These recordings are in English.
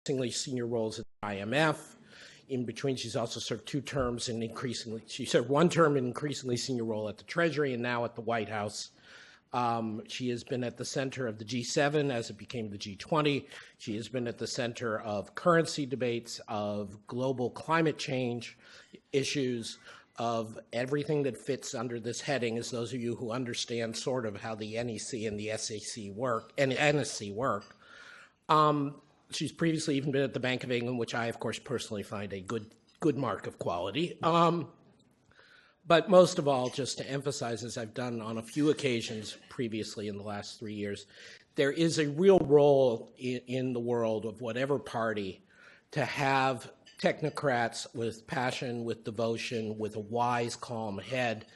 increasingly senior roles at the IMF. In between, she's also served 2 terms in she served 1 term in increasingly senior role at the Treasury and now at the White House. She has been at the center of the G7 as it became the G20. She has been at the center of currency debates, of global climate change issues, of everything that fits under this heading, as those of you who understand sort of how the NEC and the SEC work, and NSC work. She's previously even been at the Bank of England, which I, of course, personally find a good mark of quality. But most of all, just to emphasize, as I've done on a few occasions previously in the last 3 years, there is a real role in the world of whatever party to have technocrats with passion, with devotion, with a wise, calm head,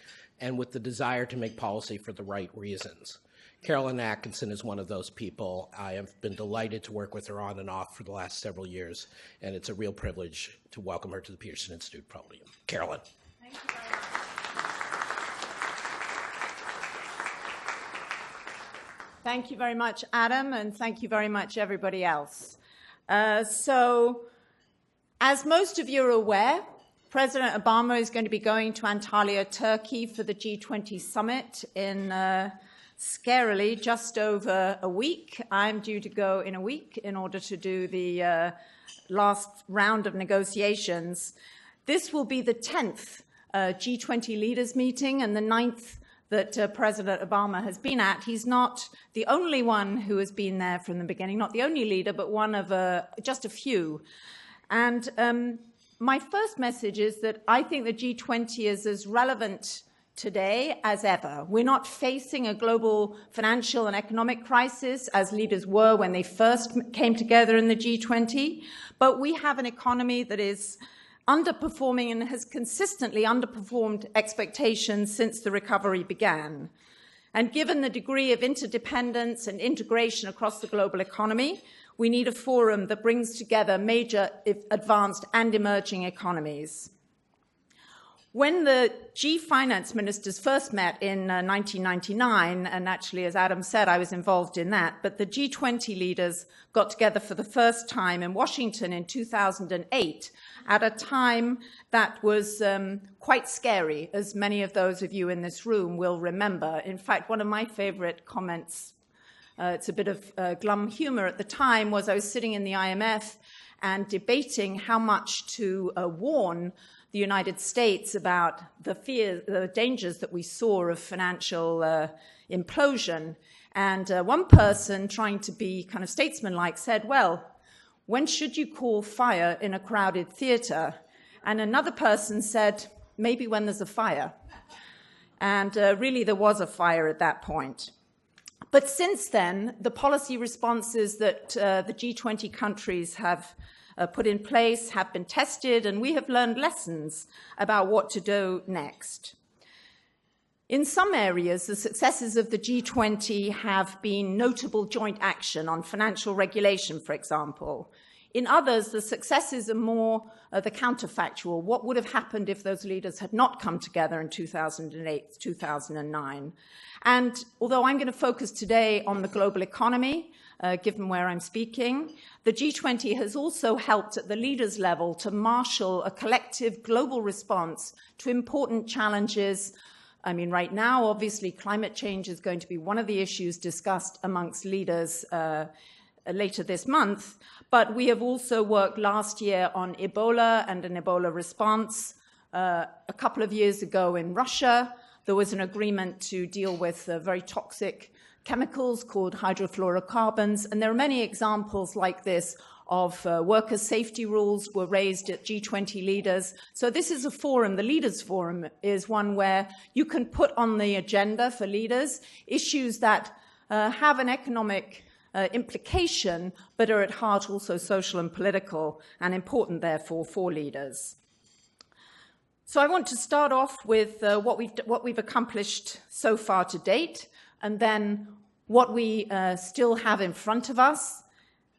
and with the desire to make policy for the right reasons. Carolyn Atkinson is one of those people. I have been delighted to work with her on and off for the last several years, and it's a real privilege to welcome her to the Peterson Institute podium. Carolyn. Thank you very much. Thank you very much, Adam, and thank you very much, everybody else. So, as most of you are aware, President Obama is going to be going to Antalya, Turkey for the G20 summit in scarily just over a week. I'm due to go in a week in order to do the last round of negotiations. This will be the 10th G20 leaders meeting and the 9th that President Obama has been at. He's not the only one who has been there from the beginning, not the only leader, but one of just a few. And my first message is that I think the G20 is as relevant today as ever. We're not facing a global financial and economic crisis as leaders were when they first came together in the G20, but we have an economy that is underperforming and has consistently underperformed expectations since the recovery began. And given the degree of interdependence and integration across the global economy, we need a forum that brings together major advanced and emerging economies. When the G finance ministers first met in 1999, and actually, as Adam said, I was involved in that, but the G20 leaders got together for the first time in Washington in 2008 at a time that was quite scary, as many of those of you in this room will remember. In fact, one of my favorite comments, it's a bit of glum humor at the time, was I was sitting in the IMF and debating how much to warn the United States about the dangers that we saw of financial implosion. And one person, trying to be kind of statesmanlike, said, well, when should you call fire in a crowded theater? And another person said, maybe when there's a fire. And really there was a fire at that point. But since then, the policy responses that the G20 countries have put in place have been tested, and we have learned lessons about what to do next. In some areas, the successes of the G20 have been notable joint action on financial regulation, for example. In others, the successes are more the counterfactual. What would have happened if those leaders had not come together in 2008, 2009? And although I'm going to focus today on the global economy, given where I'm speaking, the G20 has also helped at the leaders' level to marshal a collective global response to important challenges. I mean, right now, obviously, climate change is going to be one of the issues discussed amongst leaders later this month. But we have also worked last year on Ebola and an Ebola response. A couple of years ago in Russia, there was an agreement to deal with very toxic chemicals called hydrofluorocarbons. And there are many examples like this of worker safety rules were raised at G20 leaders. So this is a forum, the Leaders Forum is one where you can put on the agenda for leaders issues that have an economic implication, but are at heart also social and political, and important, therefore, for leaders. So I want to start off with what we've accomplished so far to date, and then what we still have in front of us,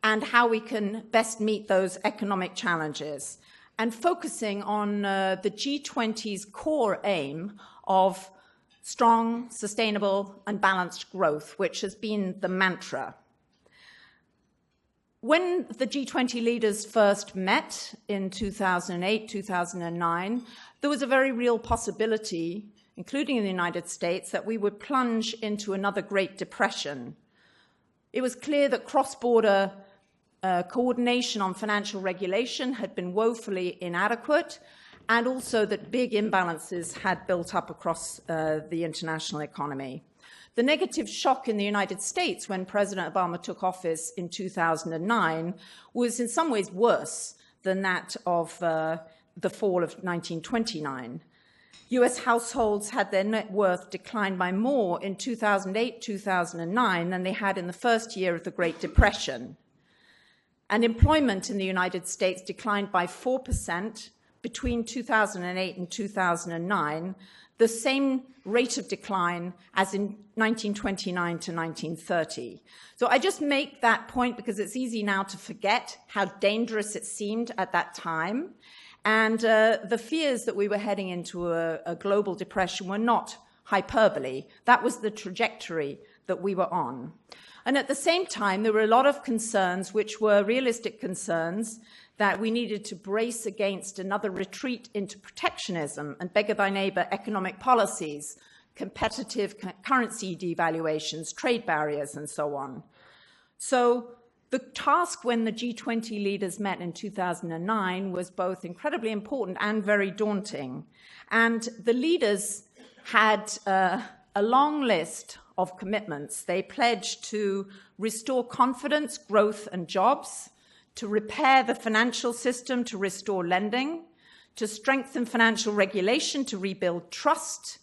and how we can best meet those economic challenges, and focusing on the G20's core aim of strong, sustainable, and balanced growth, which has been the mantra. When the G20 leaders first met in 2008, 2009, there was a very real possibility, including in the United States, that we would plunge into another Great Depression. It was clear that cross-border coordination on financial regulation had been woefully inadequate, and also that big imbalances had built up across the international economy. The negative shock in the United States when President Obama took office in 2009 was in some ways worse than that of the fall of 1929. US households had their net worth declined by more in 2008, 2009 than they had in the first year of the Great Depression. And employment in the United States declined by 4% between 2008 and 2009, the same rate of decline as in 1929 to 1930. So I just make that point because it's easy now to forget how dangerous it seemed at that time. And the fears that we were heading into a global depression were not hyperbole. That was the trajectory that we were on. And at the same time, there were a lot of concerns, which were realistic concerns, that we needed to brace against another retreat into protectionism and beggar-thy-neighbor economic policies, competitive currency devaluations, trade barriers, and so on. So the task when the G20 leaders met in 2009 was both incredibly important and very daunting. And the leaders had a long list of commitments. They pledged to restore confidence, growth, and jobs, to repair the financial system, to restore lending, to strengthen financial regulation, to rebuild trust,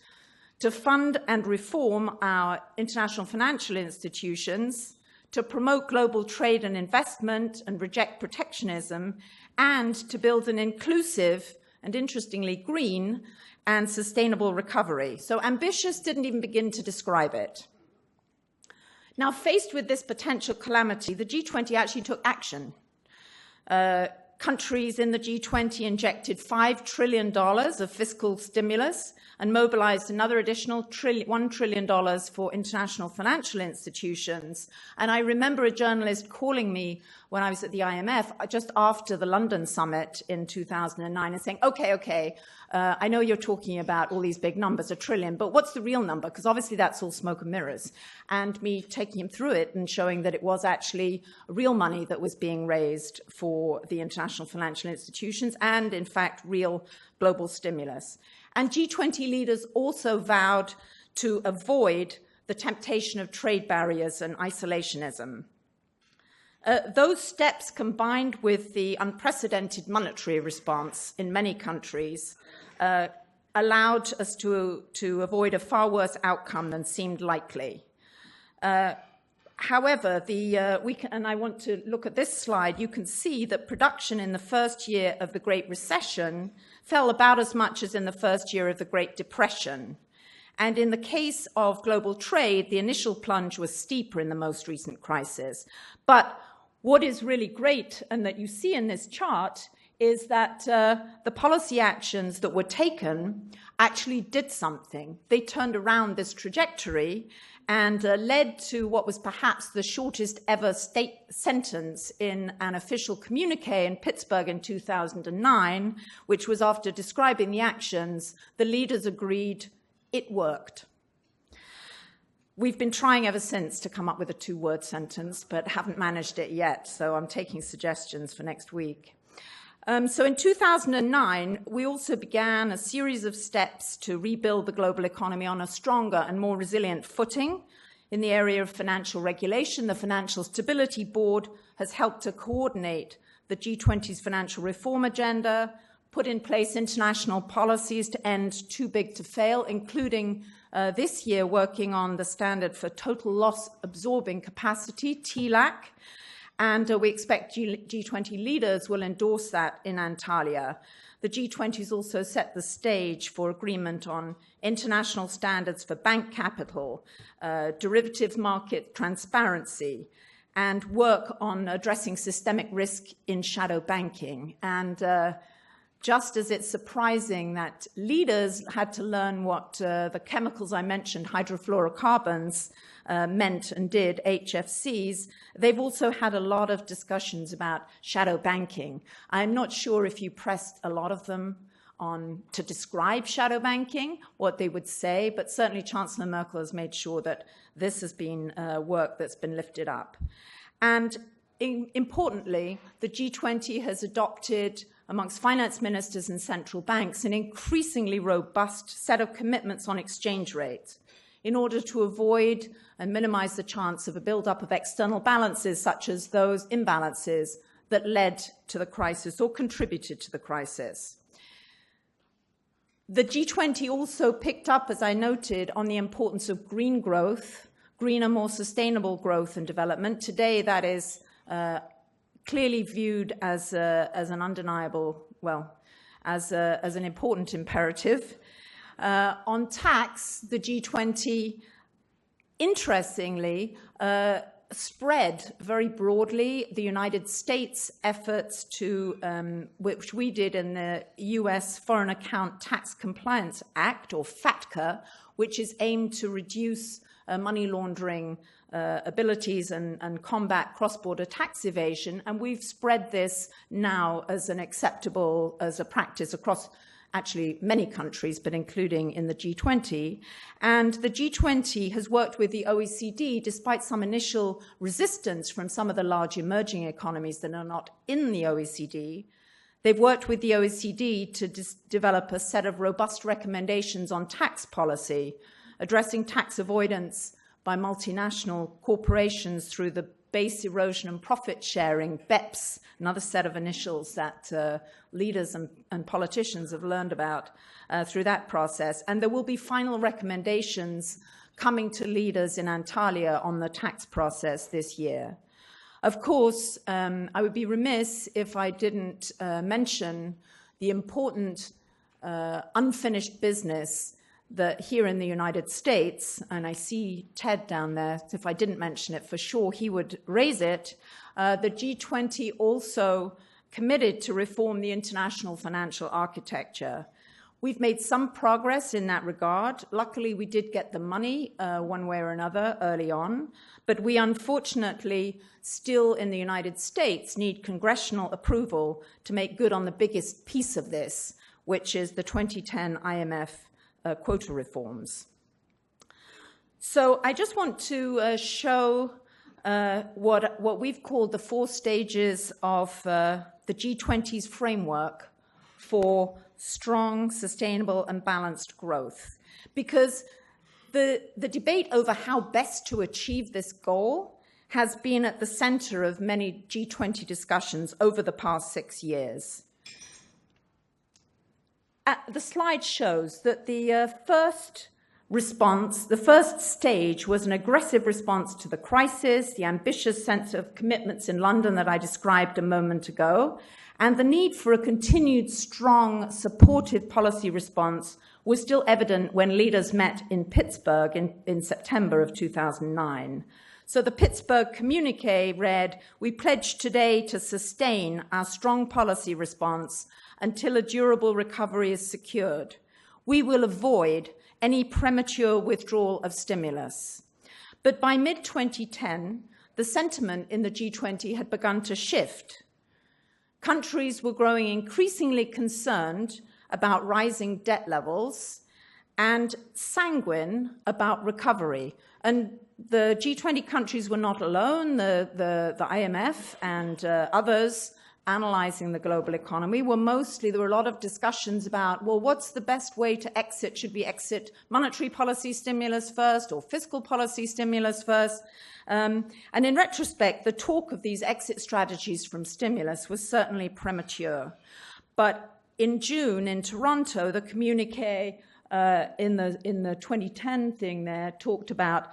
to fund and reform our international financial institutions, to promote global trade and investment and reject protectionism, and to build an inclusive and, interestingly, green and sustainable recovery. So ambitious didn't even begin to describe it. Now, faced with this potential calamity, the G20 actually took action. Countries in the G20 injected $5 trillion of fiscal stimulus and mobilized another additional $1 trillion for international financial institutions. And I remember a journalist calling me when I was at the IMF just after the London summit in 2009 and saying, okay, I know you're talking about all these big numbers, $1 trillion, but what's the real number? Because obviously that's all smoke and mirrors. And me taking him through it and showing that it was actually real money that was being raised for the international financial institutions and, in fact, real global stimulus. And G20 leaders also vowed to avoid the temptation of trade barriers and isolationism. Those steps, combined with the unprecedented monetary response in many countries, allowed us to avoid a far worse outcome than seemed likely. However, and I want to look at this slide, you can see that production in the first year of the Great Recession fell about as much as in the first year of the Great Depression. And in the case of global trade, the initial plunge was steeper in the most recent crisis. But what is really great, and that you see in this chart, is that the policy actions that were taken actually did something. They turned around this trajectory and led to what was perhaps the shortest ever state sentence in an official communique in Pittsburgh in 2009, which was after describing the actions, the leaders agreed it worked. We've been trying ever since to come up with a two-word sentence, but haven't managed it yet, so I'm taking suggestions for next week. So in 2009, we also began a series of steps to rebuild the global economy on a stronger and more resilient footing. In the area of financial regulation, the Financial Stability Board has helped to coordinate the G20's financial reform agenda, put in place international policies to end too big to fail, including this year working on the standard for total loss absorbing capacity, TLAC, and we expect G20 leaders will endorse that in Antalya. The G20 has also set the stage for agreement on international standards for bank capital, derivative market transparency, and work on addressing systemic risk in shadow banking. And just as it's surprising that leaders had to learn what the chemicals I mentioned, hydrofluorocarbons, meant and did HFCs, they've also had a lot of discussions about shadow banking. I'm not sure if you pressed a lot of them on to describe shadow banking, what they would say, but certainly Chancellor Merkel has made sure that this has been work that's been lifted up. And importantly, the G20 has adopted, amongst finance ministers and central banks, an increasingly robust set of commitments on exchange rates in order to avoid and minimize the chance of a buildup of external balances, such as those imbalances that led to the crisis or contributed to the crisis. The G20 also picked up, as I noted, on the importance of green growth, greener, more sustainable growth and development. Today, that is clearly viewed as an undeniable, well, as an important imperative. On tax, the G20, interestingly, spread very broadly the United States' efforts to, which we did in the US Foreign Account Tax Compliance Act, or FATCA, which is aimed to reduce money laundering abilities and combat cross-border tax evasion. And we've spread this now as an acceptable, as a practice across actually many countries, but including in the G20. And the G20 has worked with the OECD, despite some initial resistance from some of the large emerging economies that are not in the OECD. They've worked with the OECD to develop a set of robust recommendations on tax policy, addressing tax avoidance by multinational corporations through the base erosion and profit sharing, BEPS, another set of initials that leaders and politicians have learned about through that process. And there will be final recommendations coming to leaders in Antalya on the tax process this year. Of course, I would be remiss if I didn't mention the important unfinished business that here in the United States, and I see Ted down there, so if I didn't mention it, for sure he would raise it, the G20 also committed to reform the international financial architecture. We've made some progress in that regard. Luckily, we did get the money one way or another early on, but we unfortunately still in the United States need congressional approval to make good on the biggest piece of this, which is the 2010 IMF quota reforms. So I just want to show what we've called the 4 stages of the G20's framework for strong, sustainable, and balanced growth. Because the debate over how best to achieve this goal has been at the center of many G20 discussions over the past 6 years. The slide shows that the first response, the first stage, was an aggressive response to the crisis, the ambitious sense of commitments in London that I described a moment ago, and the need for a continued strong, supportive policy response was still evident when leaders met in Pittsburgh in September of 2009. So the Pittsburgh communiqué read, "We pledge today to sustain our strong policy response until a durable recovery is secured. We will avoid any premature withdrawal of stimulus." But by mid-2010, the sentiment in the G20 had begun to shift. Countries were growing increasingly concerned about rising debt levels and sanguine about recovery. And the G20 countries were not alone. The IMF and others analyzing the global economy there were a lot of discussions about, well, what's the best way to exit? Should we exit monetary policy stimulus first or fiscal policy stimulus first? And in retrospect, the talk of these exit strategies from stimulus was certainly premature. But in June in Toronto, the communiqué in the 2010 thing there talked about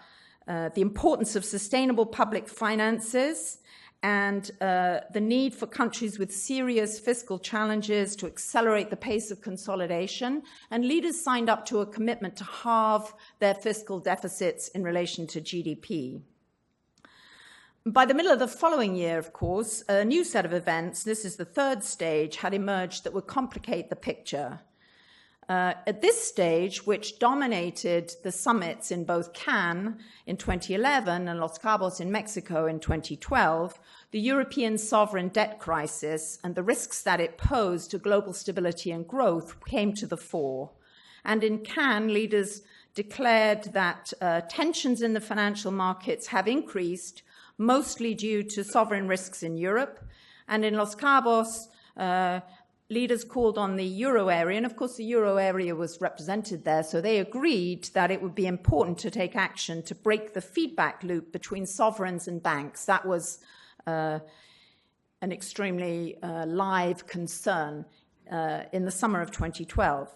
the importance of sustainable public finances and the need for countries with serious fiscal challenges to accelerate the pace of consolidation. And leaders signed up to a commitment to halve their fiscal deficits in relation to GDP. By the middle of the following year, of course, a new set of events, this is the 3rd stage, had emerged that would complicate the picture. At this stage, which dominated the summits in both Cannes in 2011 and Los Cabos in Mexico in 2012, the European sovereign debt crisis and the risks that it posed to global stability and growth came to the fore. And in Cannes, leaders declared that tensions in the financial markets have increased, mostly due to sovereign risks in Europe. And in Los Cabos, leaders called on the euro area, and of course the euro area was represented there, so they agreed that it would be important to take action to break the feedback loop between sovereigns and banks. That was an extremely live concern in the summer of 2012.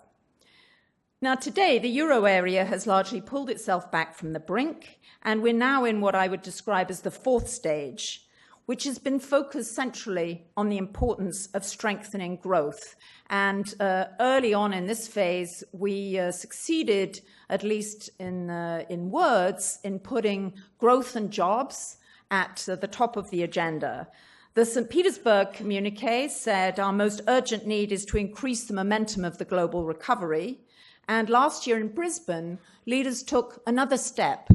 Now today, the euro area has largely pulled itself back from the brink, and we're now in what I would describe as the fourth stage, which has been focused centrally on the importance of strengthening growth. And early on in this phase, we succeeded, at least in words, in putting growth and jobs at the top of the agenda. The St. Petersburg communiqué said our most urgent need is to increase the momentum of the global recovery. And last year in Brisbane, leaders took another step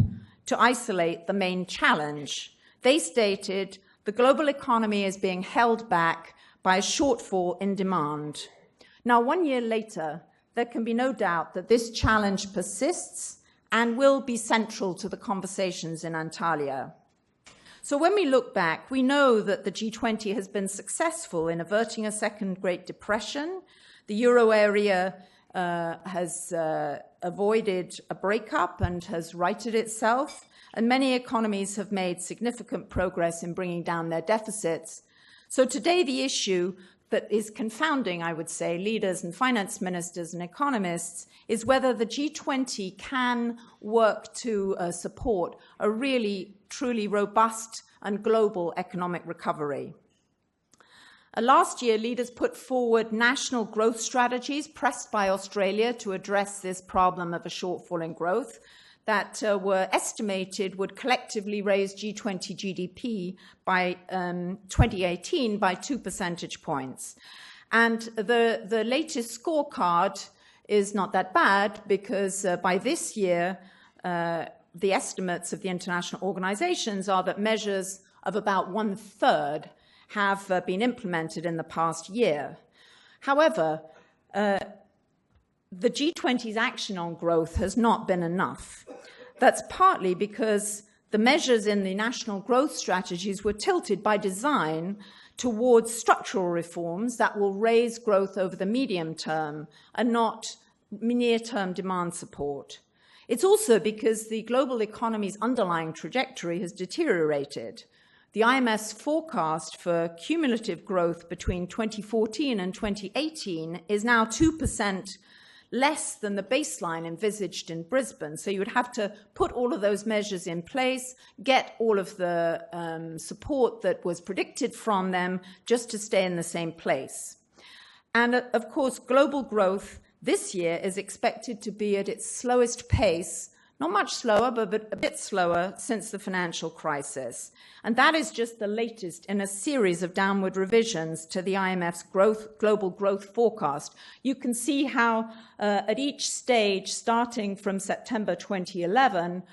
to isolate the main challenge. They stated, the global economy is being held back by a shortfall in demand. Now, 1 year later, there can be no doubt that this challenge persists and will be central to the conversations in Antalya. So when we look back, we know that the G20 has been successful in averting a second Great Depression. The euro area has avoided a breakup and has righted itself. And many economies have made significant progress in bringing down their deficits. So today, the issue that is confounding, I would say, leaders and finance ministers and economists is whether the G20 can work to support a really, truly robust and global economic recovery. Last year, leaders put forward national growth strategies pressed by Australia to address this problem of a shortfall in growth that were estimated would collectively raise G20 GDP by 2018 by 2 percentage points. And the latest scorecard is not that bad because by this year, the estimates of the international organizations are that measures of about 1/3 have been implemented in the past year. However, the G20's action on growth has not been enough. That's partly because the measures in the national growth strategies were tilted by design towards structural reforms that will raise growth over the medium term and not near-term demand support. It's also because the global economy's underlying trajectory has deteriorated. The IMF's forecast for cumulative growth between 2014 and 2018 is now 2% less than the baseline envisaged in Brisbane. So you would have to put all of those measures in place, get all of the support that was predicted from them just to stay in the same place. And of course, global growth this year is expected to be at its slowest pace, not much slower, but a bit slower since the financial crisis. And that is just the latest in a series of downward revisions to the IMF's global growth forecast. You can see how at each stage, starting from September 2011,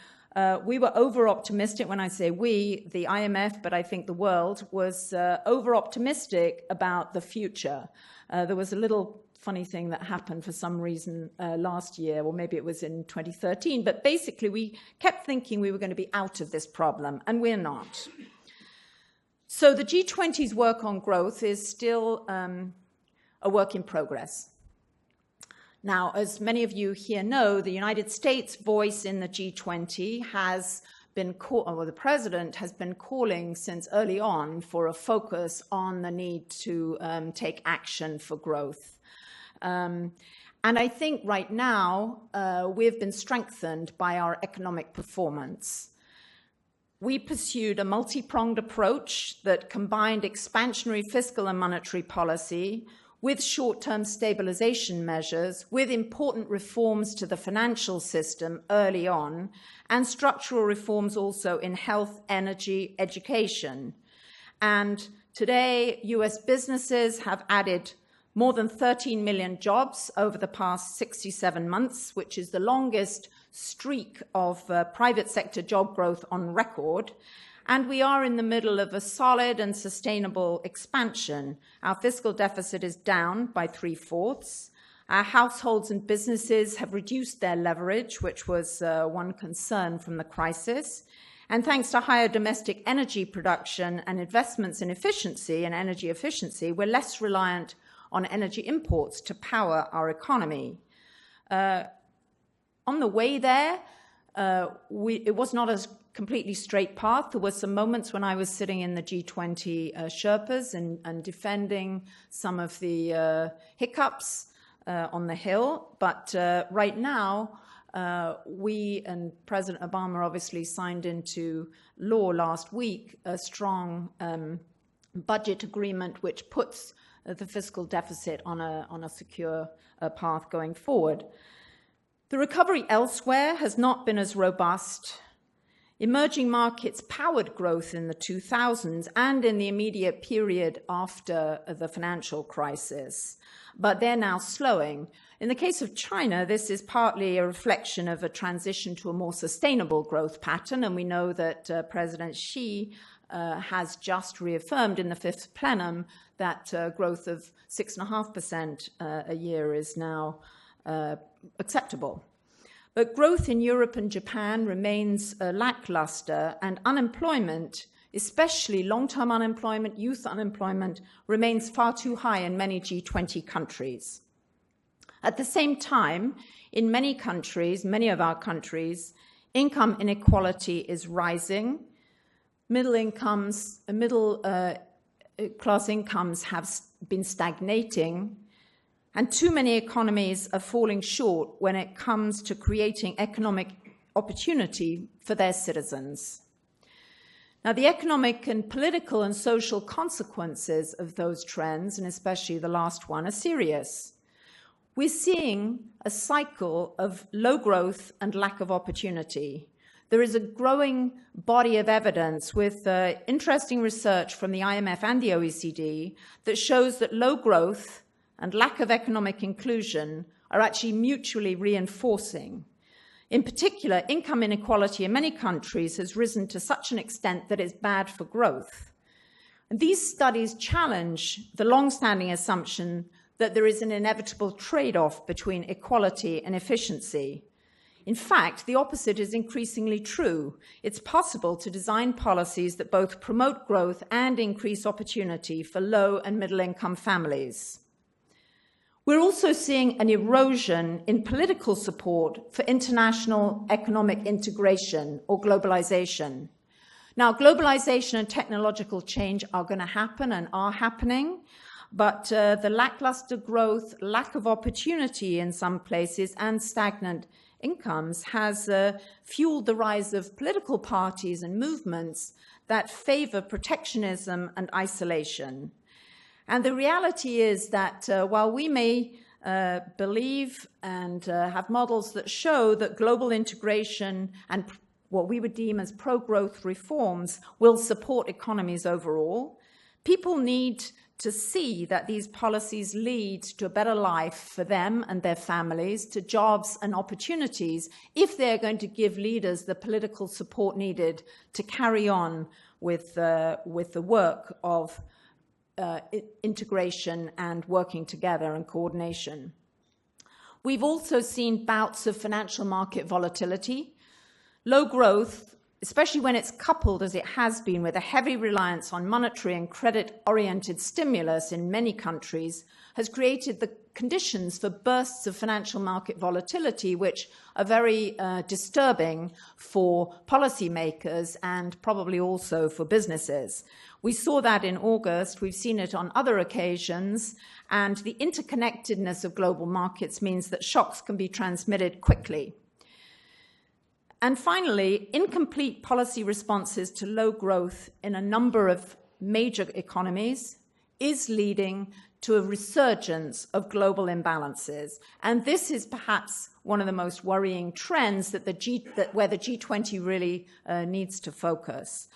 we were over-optimistic. When I say we, the IMF, but I think the world, was over-optimistic about the future. There was a little funny thing that happened for some reason last year, or maybe it was in 2013, but basically we kept thinking we were going to be out of this problem, and we're not. So the G20's work on growth is still a work in progress. Now, as many of you here know, the United States' voice in the G20 has been the president has been calling since early on for a focus on the need to take action for growth. And I think right now we've been strengthened by our economic performance. We pursued a multi-pronged approach that combined expansionary fiscal and monetary policy with short-term stabilization measures, with important reforms to the financial system early on, and structural reforms also in health, energy, education. And today, US businesses have added more than 13 million jobs over the past 67 months, which is the longest streak of private sector job growth on record. And we are in the middle of a solid and sustainable expansion. Our fiscal deficit is down by 3/4. Our households and businesses have reduced their leverage, which was one concern from the crisis. And thanks to higher domestic energy production and investments in efficiency and energy efficiency, we're less reliant on energy imports to power our economy. On the way there, it was not a completely straight path. There were some moments when I was sitting in the G20 Sherpas and defending some of the hiccups on the Hill. But right now, we and President Obama obviously signed into law last week a strong budget agreement which puts the fiscal deficit on a secure path going forward. The recovery elsewhere has not been as robust. Emerging markets powered growth in the 2000s and in the immediate period after the financial crisis, but they're now slowing. In the case of China, this is partly a reflection of a transition to a more sustainable growth pattern, and we know that President Xi has just reaffirmed in the fifth plenum that growth of 6.5% a year is now acceptable. But growth in Europe and Japan remains lackluster, and unemployment, especially long-term unemployment, youth unemployment, remains far too high in many G20 countries. At the same time, in many countries, many of our countries, income inequality is rising. Middle class incomes have been stagnating, and too many economies are falling short when it comes to creating economic opportunity for their citizens. Now, the economic and political and social consequences of those trends, and especially the last one, are serious. We're seeing a cycle of low growth and lack of opportunity. There is a growing body of evidence with interesting research from the IMF and the OECD that shows that low growth and lack of economic inclusion are actually mutually reinforcing. In particular, income inequality in many countries has risen to such an extent that it's bad for growth. And these studies challenge the long-standing assumption that there is an inevitable trade-off between equality and efficiency. In fact, the opposite is increasingly true. It's possible to design policies that both promote growth and increase opportunity for low and middle-income families. We're also seeing an erosion in political support for international economic integration or globalization. Now, globalization and technological change are going to happen and are happening, but the lackluster growth, lack of opportunity in some places, and stagnant incomes has fueled the rise of political parties and movements that favor protectionism and isolation. And the reality is that while we may believe and have models that show that global integration and what we would deem as pro-growth reforms will support economies overall, people need to see that these policies lead to a better life for them and their families, to jobs and opportunities, if they're going to give leaders the political support needed to carry on with the work of integration and working together and coordination. We've also seen bouts of financial market volatility. Low growth, especially when it's coupled, as it has been, with a heavy reliance on monetary and credit-oriented stimulus in many countries, has created the conditions for bursts of financial market volatility, which are very disturbing for policymakers and probably also for businesses. We saw that in August. We've seen it on other occasions. And the interconnectedness of global markets means that shocks can be transmitted quickly. And finally, incomplete policy responses to low growth in a number of major economies is leading to a resurgence of global imbalances. And this is perhaps one of the most worrying trends that where the G20 really needs to focus.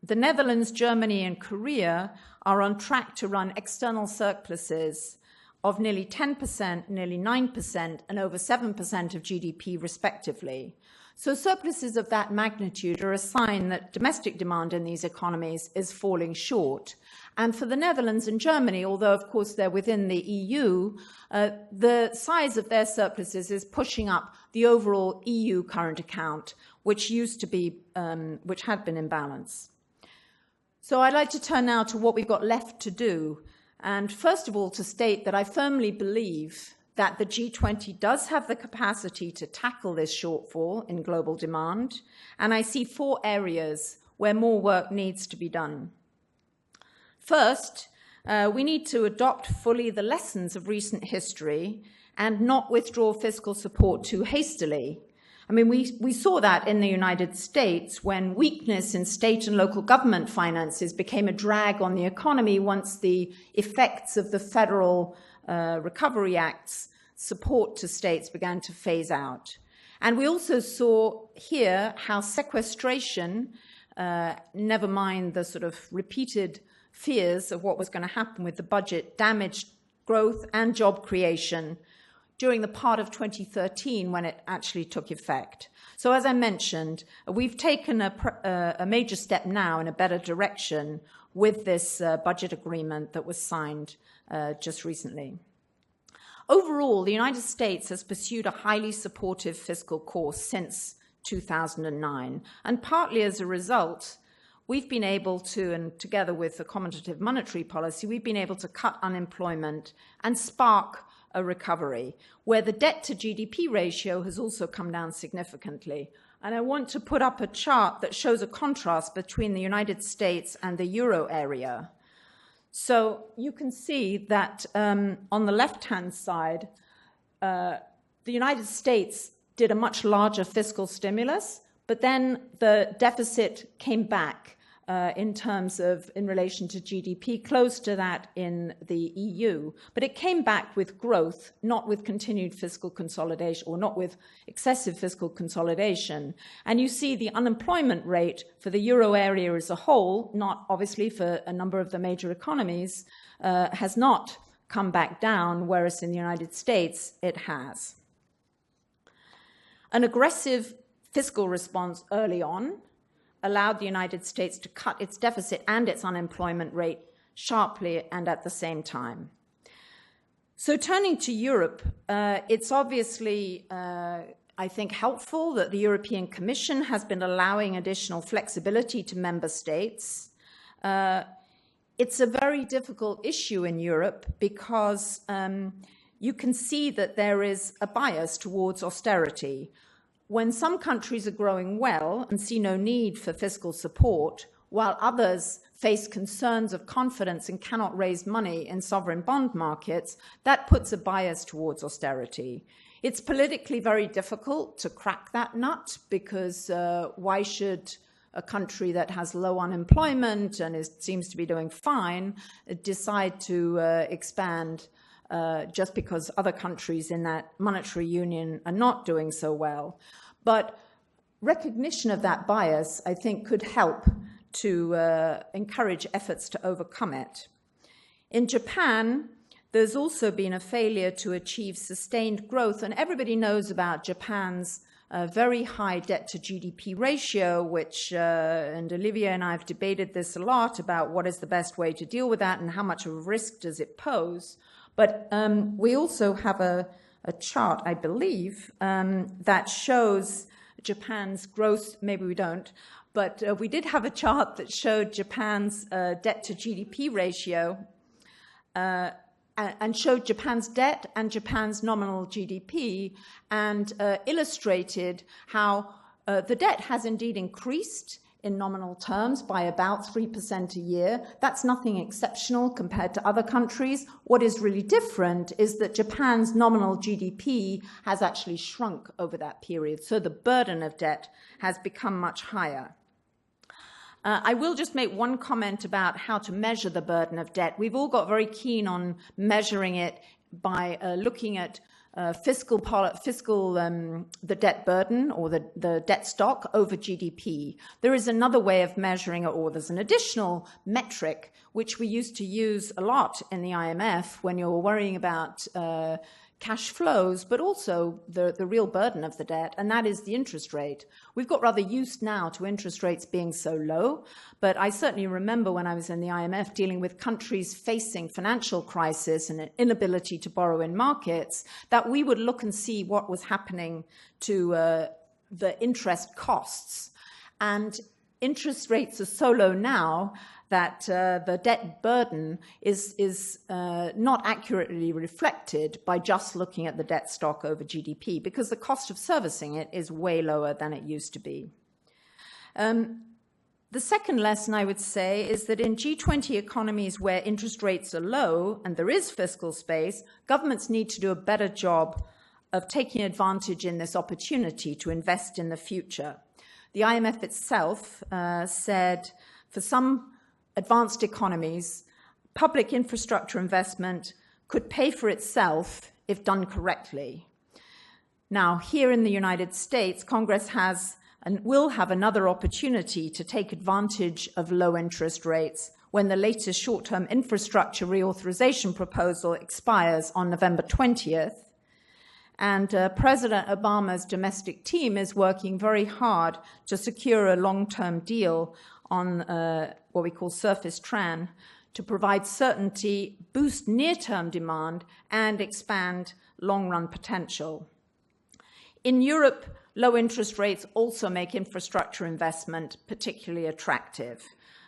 the Netherlands, Germany, and Korea are on track to run external surpluses of nearly 10%, nearly 9%, and over 7% of GDP, respectively. So surpluses of that magnitude are a sign that domestic demand in these economies is falling short. And for the Netherlands and Germany, although of course they're within the EU, the size of their surpluses is pushing up the overall EU current account, which had been in balance. So I'd like to turn now to what we've got left to do. And first of all, to state that I firmly believe that the G20 does have the capacity to tackle this shortfall in global demand, and I see 4 areas where more work needs to be done. First, we need to adopt fully the lessons of recent history and not withdraw fiscal support too hastily. I mean, we saw that in the United States when weakness in state and local government finances became a drag on the economy once the effects of the federal Recovery Act's support to states began to phase out. And we also saw here how sequestration, never mind the sort of repeated fears of what was going to happen with the budget, damaged growth and job creation during the part of 2013 when it actually took effect. So as I mentioned, we've taken a major step now in a better direction with this budget agreement that was signed just recently. Overall, the United States has pursued a highly supportive fiscal course since 2009, and partly as a result, we've been able to, and together with accommodative monetary policy, we've been able to cut unemployment and spark a recovery, where the debt to GDP ratio has also come down significantly. And I want to put up a chart that shows a contrast between the United States and the euro area. So you can see that on the left-hand side, the United States did a much larger fiscal stimulus, but then the deficit came back in relation to GDP, close to that in the EU. But it came back with growth, not with continued fiscal consolidation, or not with excessive fiscal consolidation. And you see the unemployment rate for the euro area as a whole, not obviously for a number of the major economies, has not come back down, whereas in the United States it has. An aggressive fiscal response early on allowed the United States to cut its deficit and its unemployment rate sharply and at the same time. So turning to Europe, it's obviously, I think, helpful that the European Commission has been allowing additional flexibility to member states. It's a very difficult issue in Europe because you can see that there is a bias towards austerity. When some countries are growing well and see no need for fiscal support, while others face concerns of confidence and cannot raise money in sovereign bond markets, that puts a bias towards austerity. It's politically very difficult to crack that nut because why should a country that has low unemployment and seems to be doing fine decide to expand just because other countries in that monetary union are not doing so well. But recognition of that bias, I think, could help to encourage efforts to overcome it. In Japan, there's also been a failure to achieve sustained growth, and everybody knows about Japan's very high debt to GDP ratio, which, and Olivia and I have debated this a lot about what is the best way to deal with that and how much of a risk does it pose. But we also have a chart, I believe, that shows Japan's growth. Maybe we don't, but we did have a chart that showed Japan's debt to GDP ratio and showed Japan's debt and Japan's nominal GDP and illustrated how the debt has indeed increased in nominal terms by about 3% a year. That's nothing exceptional compared to other countries. What is really different is that Japan's nominal GDP has actually shrunk over that period, so the burden of debt has become much higher. I will just make one comment about how to measure the burden of debt. We've all got very keen on measuring it by looking at the debt burden or the debt stock over GDP. There is another way of measuring it, or there's an additional metric which we used to use a lot in the IMF when you're worrying about cash flows, but also the real burden of the debt, and that is the interest rate. We've got rather used now to interest rates being so low, but I certainly remember when I was in the IMF dealing with countries facing financial crisis and an inability to borrow in markets, that we would look and see what was happening to the interest costs. And interest rates are so low now that the debt burden is not accurately reflected by just looking at the debt stock over GDP, because the cost of servicing it is way lower than it used to be. The second lesson I would say is that in G20 economies where interest rates are low and there is fiscal space, governments need to do a better job of taking advantage in this opportunity to invest in the future. The IMF itself said for some advanced economies, public infrastructure investment could pay for itself if done correctly. Now, here in the United States, Congress has and will have another opportunity to take advantage of low interest rates when the latest short-term infrastructure reauthorization proposal expires on November 20th. And President Obama's domestic team is working very hard to secure a long-term deal on what we call Surface Tran to provide certainty, boost near-term demand, and expand long-run potential. In Europe, low interest rates also make infrastructure investment particularly attractive.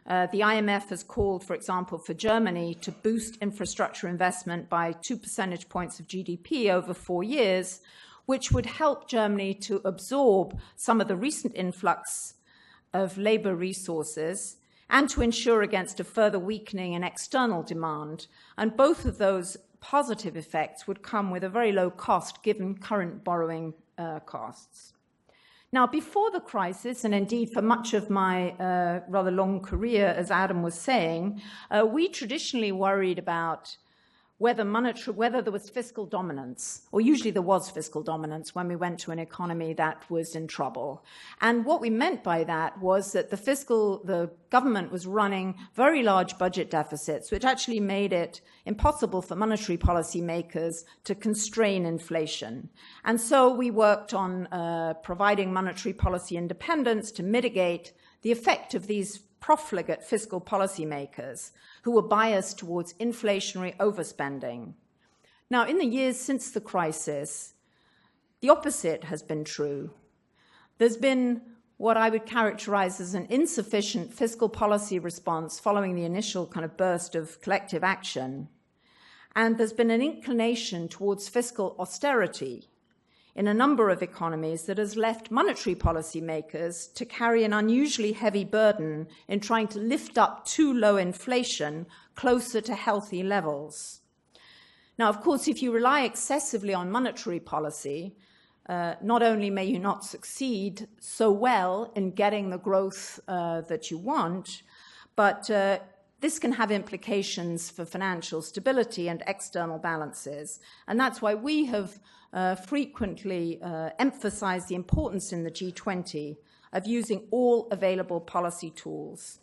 The IMF has called, for example, for Germany to boost infrastructure investment by 2 percentage points of GDP over 4 years, which would help Germany to absorb some of the recent influx of labor resources and to ensure against a further weakening in external demand. And both of those positive effects would come with a very low cost given current borrowing costs. Now, before the crisis, and indeed for much of my rather long career, as Adam was saying, we traditionally worried about whether there was fiscal dominance, or usually there was fiscal dominance when we went to an economy that was in trouble. And what we meant by that was that the government was running very large budget deficits, which actually made it impossible for monetary policy makers to constrain inflation. And so we worked on providing monetary policy independence to mitigate the effect of these profligate fiscal policymakers who were biased towards inflationary overspending. Now, in the years since the crisis, the opposite has been true. There's been what I would characterize as an insufficient fiscal policy response following the initial kind of burst of collective action. And there's been an inclination towards fiscal austerity in a number of economies that has left monetary policy makers to carry an unusually heavy burden in trying to lift up too low inflation closer to healthy levels. Now, of course, if you rely excessively on monetary policy, not only may you not succeed so well in getting the growth that you want, but this can have implications for financial stability and external balances. And that's why we have frequently emphasized the importance in the G20 of using all available policy tools.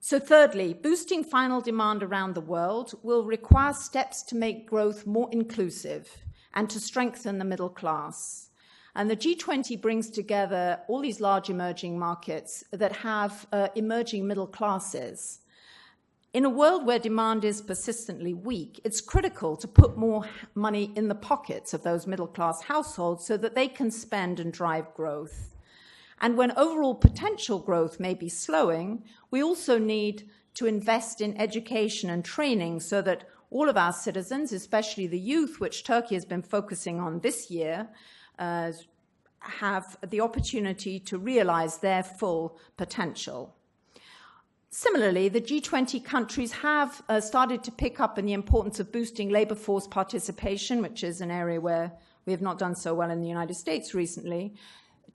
So thirdly, boosting final demand around the world will require steps to make growth more inclusive and to strengthen the middle class. And the G20 brings together all these large emerging markets that have emerging middle classes. In a world where demand is persistently weak, it's critical to put more money in the pockets of those middle-class households so that they can spend and drive growth. And when overall potential growth may be slowing, we also need to invest in education and training so that all of our citizens, especially the youth, which Turkey has been focusing on this year, have the opportunity to realize their full potential. Similarly, the G20 countries have started to pick up on the importance of boosting labor force participation, which is an area where we have not done so well in the United States recently.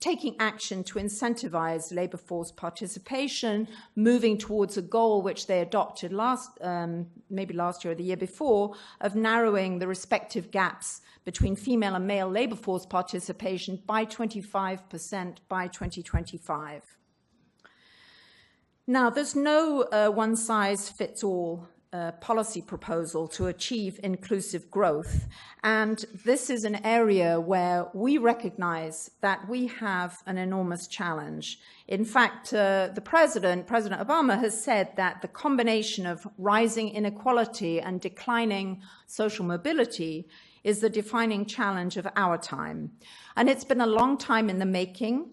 taking action to incentivize labor force participation, moving towards a goal which they adopted maybe last year or the year before, of narrowing the respective gaps between female and male labor force participation by 25% by 2025. Now, there's no one-size-fits-all policy proposal to achieve inclusive growth. And this is an area where we recognize that we have an enormous challenge. In fact, President Obama, has said that the combination of rising inequality and declining social mobility is the defining challenge of our time. And it's been a long time in the making.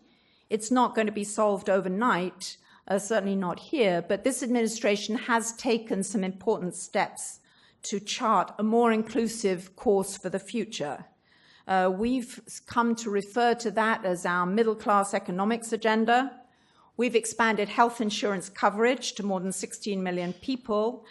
It's not going to be solved overnight. Certainly not here, but this administration has taken some important steps to chart a more inclusive course for the future. We've come to refer to that as our middle-class economics agenda. We've expanded health insurance coverage to more than 16 million people,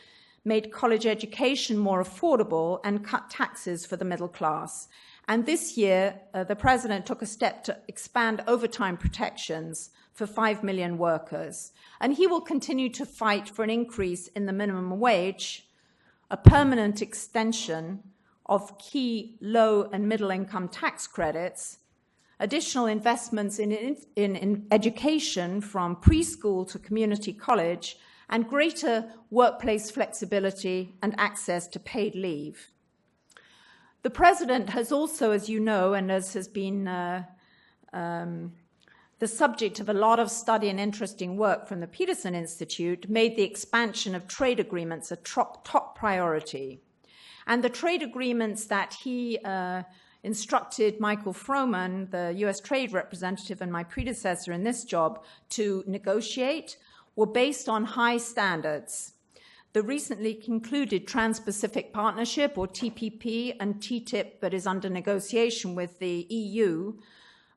made college education more affordable, and cut taxes for the middle class. And this year, the president took a step to expand overtime protections for 5 million workers. And he will continue to fight for an increase in the minimum wage, a permanent extension of key low and middle income tax credits, additional investments in education from preschool to community college, and greater workplace flexibility and access to paid leave. The president has also, as you know, and as has been the subject of a lot of study and interesting work from the Peterson Institute, made the expansion of trade agreements a top priority. And the trade agreements that he instructed Michael Froman, the US trade representative and my predecessor in this job, to negotiate were based on high standards. The recently concluded Trans-Pacific Partnership, or TPP, and TTIP, that is under negotiation with the EU,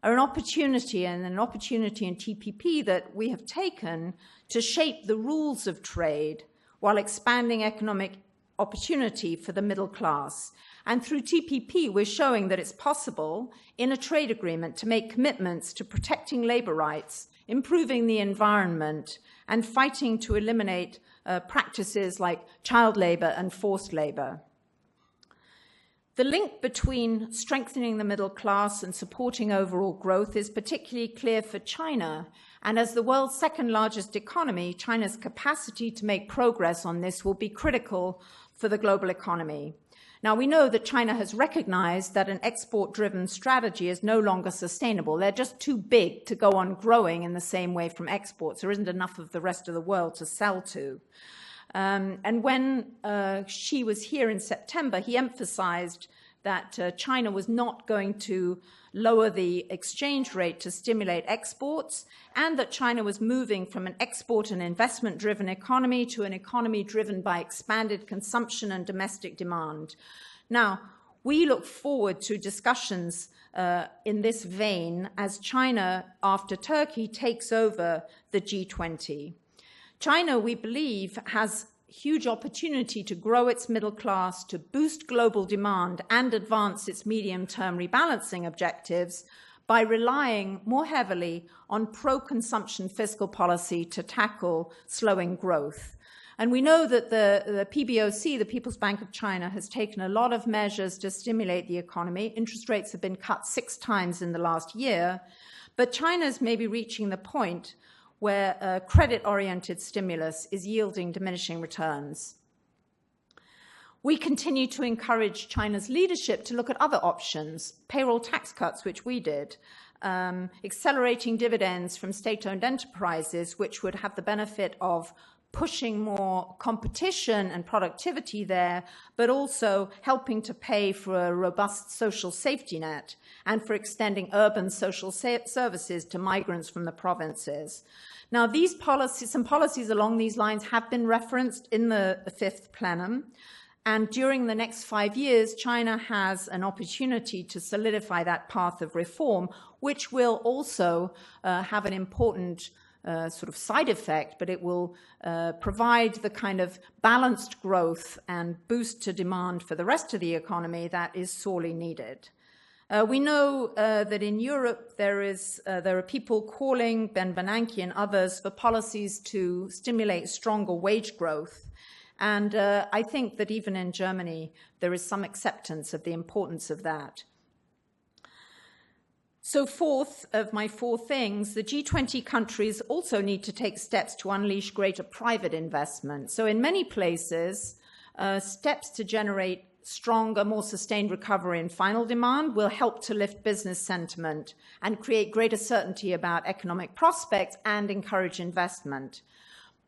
are an opportunity in TPP that we have taken to shape the rules of trade while expanding economic opportunity for the middle class. And through TPP, we're showing that it's possible in a trade agreement to make commitments to protecting labor rights, improving the environment, and fighting to eliminate practices like child labor and forced labor. The link between strengthening the middle class and supporting overall growth is particularly clear for China. And as the world's second largest economy, China's capacity to make progress on this will be critical for the global economy. Now, we know that China has recognized that an export-driven strategy is no longer sustainable. They're just too big to go on growing in the same way from exports. There isn't enough of the rest of the world to sell to. And when Xi was here in September, he emphasized that China was not going to lower the exchange rate to stimulate exports, and that China was moving from an export and investment-driven economy to an economy driven by expanded consumption and domestic demand. Now, we look forward to discussions in this vein as China, after Turkey, takes over the G-20. China, we believe, has huge opportunity to grow its middle class, to boost global demand, and advance its medium-term rebalancing objectives by relying more heavily on pro-consumption fiscal policy to tackle slowing growth. And we know that the PBOC, the People's Bank of China, has taken a lot of measures to stimulate the economy. Interest rates have been cut 6 times in the last year, but China's maybe reaching the point where credit-oriented stimulus is yielding diminishing returns. We continue to encourage China's leadership to look at other options, payroll tax cuts, which we did, accelerating dividends from state-owned enterprises, which would have the benefit of pushing more competition and productivity there, but also helping to pay for a robust social safety net and for extending urban social services to migrants from the provinces. Now, these policies, some policies along these lines have been referenced in the 5th plenum. And during the next 5 years, China has an opportunity to solidify that path of reform, which will also have an important sort of side effect, but it will provide the kind of balanced growth and boost to demand for the rest of the economy that is sorely needed. We know that in Europe there are people calling, Ben Bernanke and others, for policies to stimulate stronger wage growth. And I think that even in Germany, there is some acceptance of the importance of that. So fourth of my four things, the G20 countries also need to take steps to unleash greater private investment. So in many places, steps to generate stronger, more sustained recovery in final demand will help to lift business sentiment and create greater certainty about economic prospects and encourage investment.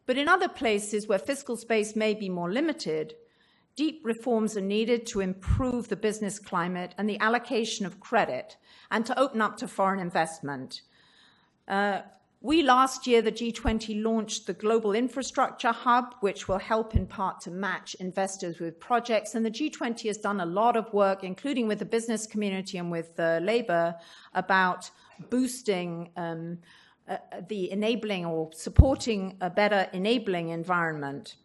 But in other places where fiscal space may be more limited, deep reforms are needed to improve the business climate and the allocation of credit and to open up to foreign investment. We last year, the G20 launched the Global Infrastructure Hub, which will help in part to match investors with projects. And the G20 has done a lot of work, including with the business community and with Labour, about boosting the enabling or supporting a better enabling environment.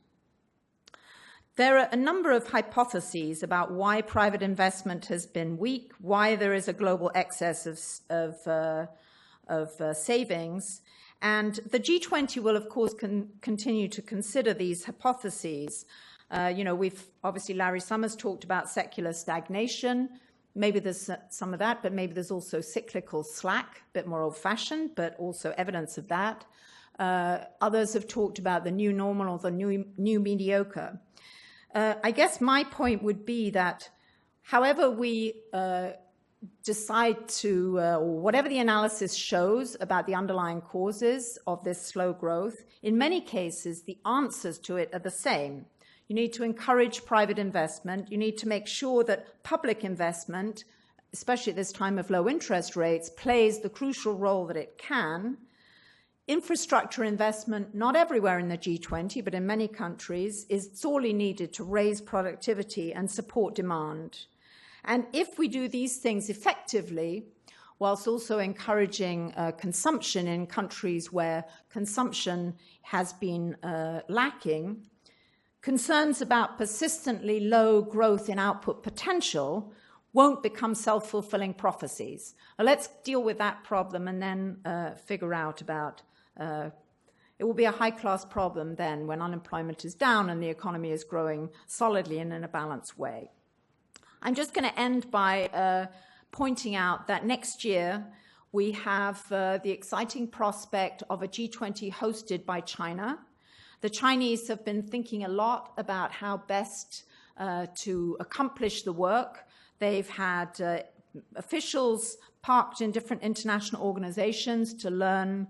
There are a number of hypotheses about why private investment has been weak, why there is a global excess of savings. And the G20 will, of course, continue to consider these hypotheses. We've obviously, Larry Summers talked about secular stagnation. Maybe there's some of that, but maybe there's also cyclical slack, a bit more old-fashioned, but also evidence of that. Others have talked about the new normal or the new mediocre. I guess my point would be that however we decide to, or whatever the analysis shows about the underlying causes of this slow growth, in many cases, the answers to it are the same. You need to encourage private investment. You need to make sure that public investment, especially at this time of low interest rates, plays the crucial role that it can. Infrastructure investment, not everywhere in the G20, but in many countries, is sorely needed to raise productivity and support demand. And if we do these things effectively, whilst also encouraging consumption in countries where consumption has been lacking, concerns about persistently low growth in output potential won't become self-fulfilling prophecies. Let's deal with that problem and then figure out about it will be a high-class problem then when unemployment is down and the economy is growing solidly and in a balanced way. I'm just going to end by pointing out that next year we have the exciting prospect of a G20 hosted by China. The Chinese have been thinking a lot about how best to accomplish the work. They've had officials parked in different international organizations to learn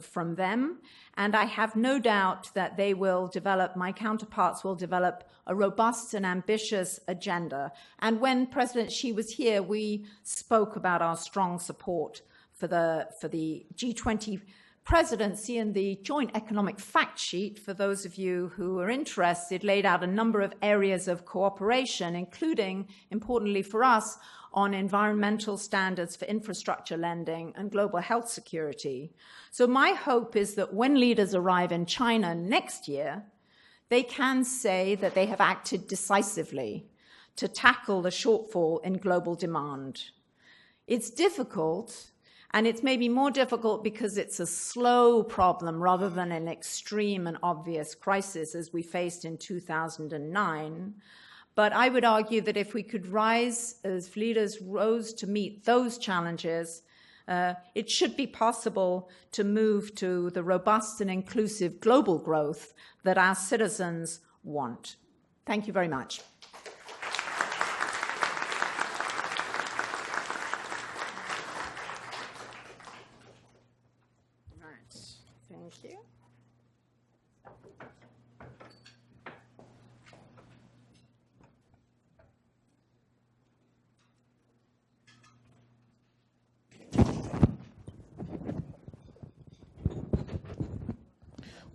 from them. And I have no doubt that they will develop, my counterparts will develop a robust and ambitious agenda. And when President Xi was here, we spoke about our strong support for the G20 presidency, and the joint economic fact sheet, for those of you who are interested, laid out a number of areas of cooperation, including, importantly for us, on environmental standards for infrastructure lending and global health security. So my hope is that when leaders arrive in China next year, they can say that they have acted decisively to tackle the shortfall in global demand. It's difficult, and it's maybe more difficult because it's a slow problem rather than an extreme and obvious crisis as we faced in 2009. But I would argue that if we could rise, as leaders rose to meet those challenges, it should be possible to move to the robust and inclusive global growth that our citizens want. Thank you very much. Thank you.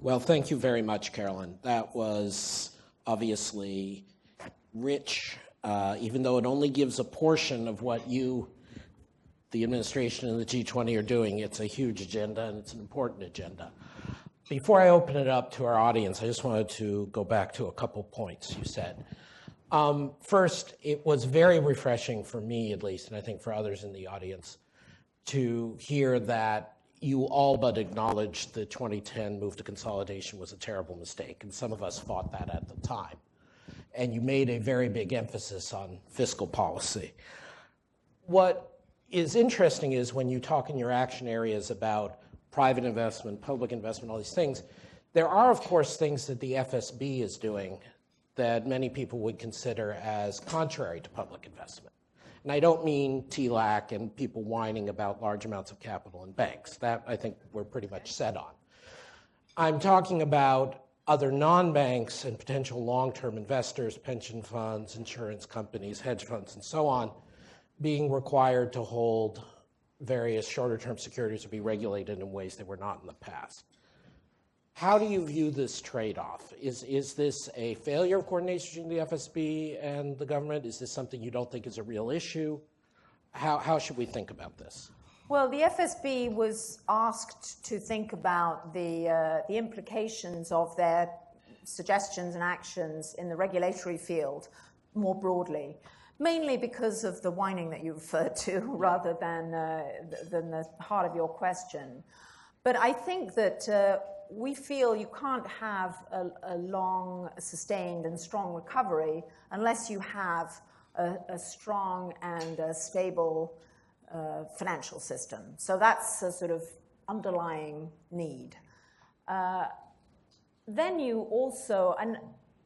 Well, thank you very much, Carolyn. That was obviously rich, even though it only gives a portion of what you, the administration and the G20 are doing. It's a huge agenda, and it's an important agenda. Before I open it up to our audience, I just wanted to go back to a couple points you said. First, it was very refreshing for me, at least, and I think for others in the audience, to hear that you all but acknowledged the 2010 move to consolidation was a terrible mistake, and some of us fought that at the time. And you made a very big emphasis on fiscal policy. What is interesting is when you talk in your action areas about private investment, public investment, all these things, there are, of course, things that the FSB is doing that many people would consider as contrary to public investment. And I don't mean TLAC and people whining about large amounts of capital in banks. That, I think, we're pretty much set on. I'm talking about other non-banks and potential long-term investors, pension funds, insurance companies, hedge funds, and so on, being required to hold various shorter-term securities or be regulated in ways that were not in the past. How do you view this trade-off? Is this a failure of coordination between the FSB and the government? Is this something you don't think is a real issue? How should we think about this? Well, the FSB was asked to think about the implications of their suggestions and actions in the regulatory field more broadly, mainly because of the whining that you referred to rather than the heart of your question. But I think that we feel you can't have a long, sustained, and strong recovery unless you have a strong and a stable financial system. So that's a sort of underlying need. Then you also, and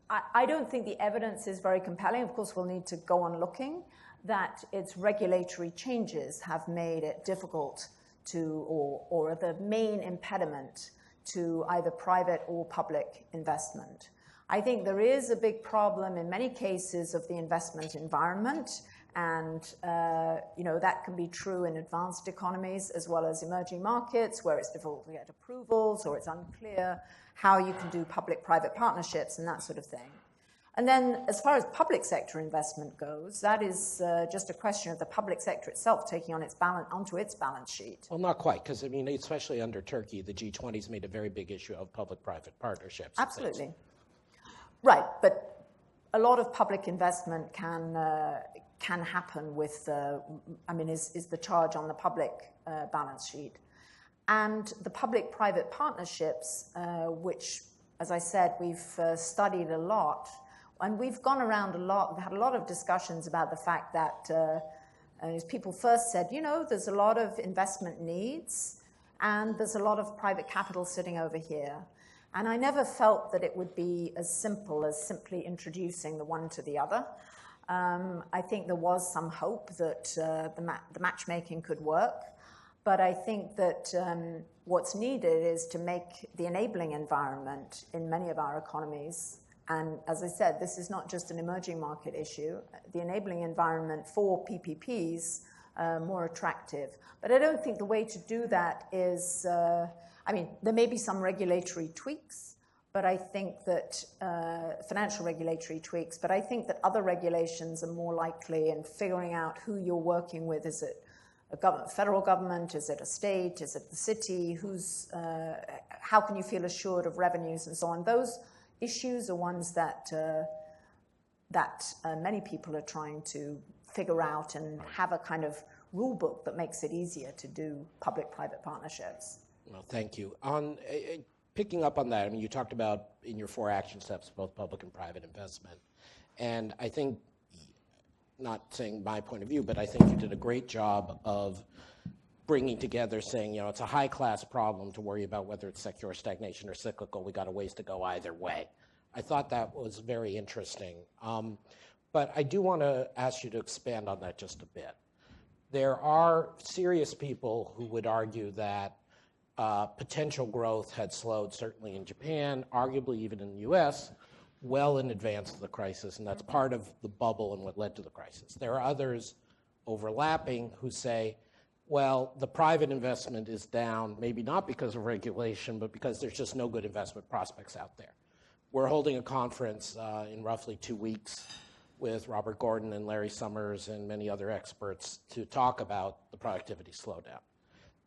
I don't think the evidence is very compelling. Of course, we'll need to go on looking, that its regulatory changes have made it difficult to, or the main impediment to either private or public investment. I think there is a big problem in many cases of the investment environment, and that can be true in advanced economies as well as emerging markets where it's difficult to get approvals or it's unclear how you can do public-private partnerships and that sort of thing. And then as far as public sector investment goes, that is just a question of the public sector itself taking on onto its balance sheet. Well, not quite, because I mean, especially under Turkey, the G-20's made a very big issue of public-private partnerships. Absolutely. Right, but a lot of public investment can happen with, is the charge on the public balance sheet. And the public-private partnerships, which, as I said, we've studied a lot, and we've gone around a lot, we've had a lot of discussions about the fact that, as people first said, there's a lot of investment needs, and there's a lot of private capital sitting over here. And I never felt that it would be as simple as simply introducing the one to the other. I think there was some hope that the matchmaking could work. But I think that what's needed is to make the enabling environment in many of our economies, and as I said, this is not just an emerging market issue, the enabling environment for PPPs more attractive. But I don't think the way to do that is, there may be some regulatory tweaks, but I think that financial regulatory tweaks, but I think that other regulations are more likely in figuring out who you're working with. Is it a federal government? Is it a state? Is it the city? How can you feel assured of revenues and so on? Those issues are ones that many people are trying to figure out and have a kind of rule book that makes it easier to do public-private partnerships. Well, thank you. On picking up on that, you talked about in your 4 action steps both public and private investment, and I think, not saying my point of view, but I think you did a great job of bringing together, saying, it's a high-class problem to worry about whether it's secular stagnation or cyclical. We got a ways to go either way. I thought that was very interesting. But I do want to ask you to expand on that just a bit. There are serious people who would argue that potential growth had slowed, certainly in Japan, arguably even in the US, well in advance of the crisis, and that's part of the bubble and what led to the crisis. There are others overlapping who say, well, the private investment is down, maybe not because of regulation, but because there's just no good investment prospects out there. We're holding a conference in roughly 2 weeks with Robert Gordon and Larry Summers and many other experts to talk about the productivity slowdown.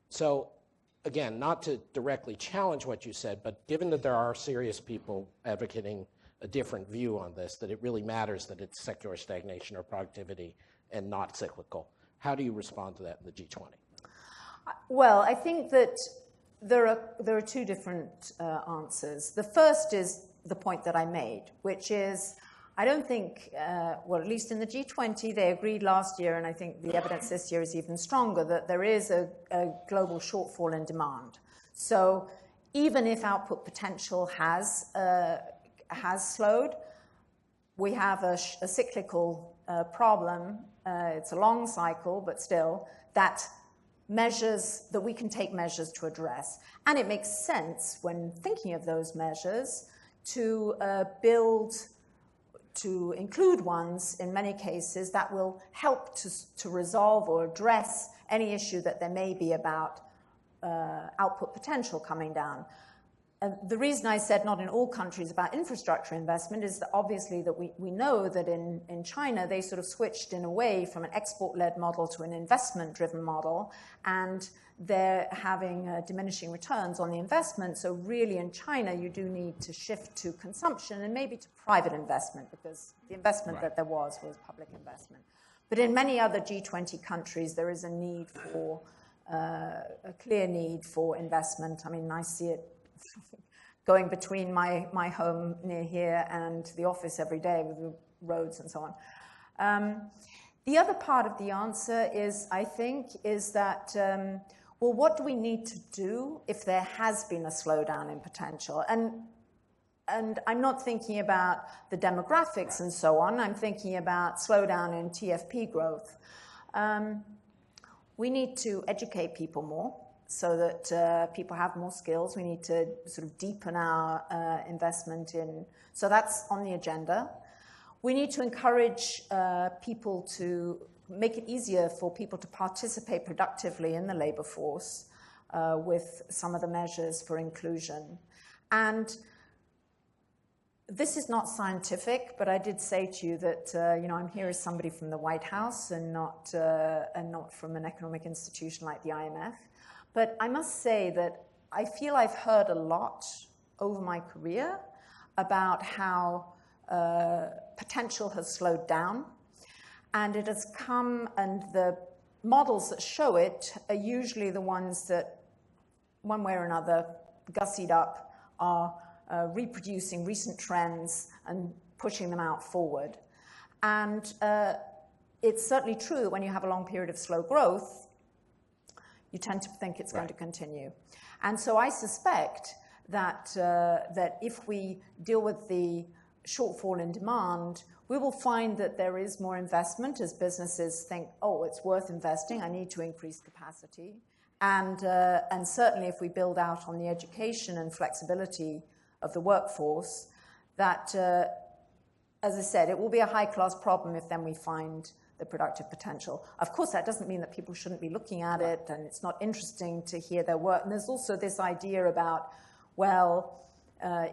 So again, not to directly challenge what you said, but given that there are serious people advocating a different view on this, that it really matters that it's secular stagnation or productivity and not cyclical. How do you respond to that in the G20? Well, I think that there are two different answers. The first is the point that I made, which is I don't think, well, at least in the G20, they agreed last year, and I think the evidence this year is even stronger, that there is a global shortfall in demand. So even if output potential has slowed, we have a cyclical problem. It's a long cycle, but still, that we can take measures to address. And it makes sense when thinking of those measures to include ones, in many cases, that will help to resolve or address any issue that there may be about output potential coming down. The reason I said not in all countries about infrastructure investment is that obviously that we know that in China they sort of switched in a way from an export-led model to an investment-driven model, and they're having diminishing returns on the investment. So really in China you do need to shift to consumption and maybe to private investment, because the investment that there was public investment. But in many other G20 countries there is a need for a clear need for investment. I mean, I see it going between my home near here and the office every day with the roads and so on. The other part of the answer is, I think, is that, well, what do we need to do if there has been a slowdown in potential? And I'm not thinking about the demographics and so on. I'm thinking about slowdown in TFP growth. We need to educate people more, so that people have more skills. We need to sort of deepen our investment in, so that's on the agenda. We need to encourage people to make it easier for people to participate productively in the labor force with some of the measures for inclusion. And this is not scientific, but I did say to you that I'm here as somebody from the White House and not from an economic institution like the IMF. But I must say that I feel I've heard a lot over my career about how potential has slowed down, and it has come, and the models that show it are usually the ones that, one way or another, gussied up, are reproducing recent trends and pushing them out forward. And it's certainly true that when you have a long period of slow growth, you tend to think it's going to continue. And so I suspect that, that if we deal with the shortfall in demand, we will find that there is more investment as businesses think, oh, it's worth investing, I need to increase capacity. And certainly if we build out on the education and flexibility of the workforce, that, as I said, it will be a high-class problem if then we find the productive potential. Of course, that doesn't mean that people shouldn't be looking at it, and it's not interesting to hear their work. And there's also this idea about, well,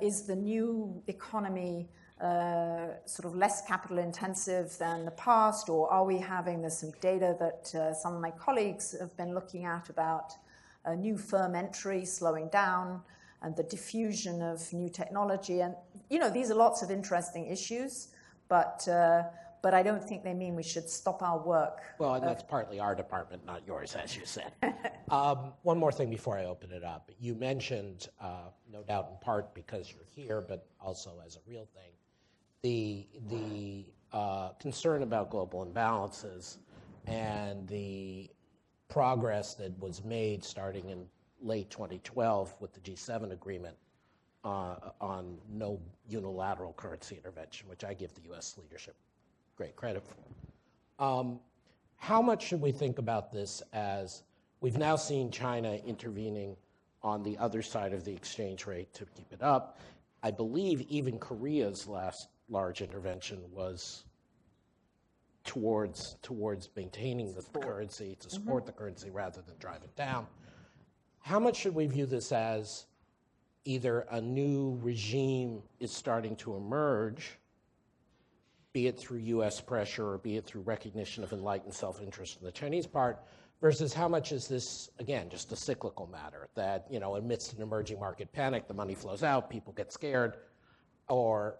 is the new economy sort of less capital intensive than the past, or are we having, there's some data that some of my colleagues have been looking at about new firm entry slowing down and the diffusion of new technology. And, these are lots of interesting issues, but I don't think they mean we should stop our work. Well, and that's partly our department, not yours, as you said. One more thing before I open it up. You mentioned, no doubt in part because you're here, but also as a real thing, the concern about global imbalances and the progress that was made starting in late 2012 with the G7 agreement on no unilateral currency intervention, which I give the U.S. leadership great credit for. How much should we think about this as we've now seen China intervening on the other side of the exchange rate to keep it up? I believe even Korea's last large intervention was towards maintaining the currency, to support the currency rather than drive it down. How much should we view this as either a new regime is starting to emerge, be it through U.S. pressure or be it through recognition of enlightened self-interest on the Chinese part, versus how much is this, again, just a cyclical matter that, amidst an emerging market panic, the money flows out, people get scared, or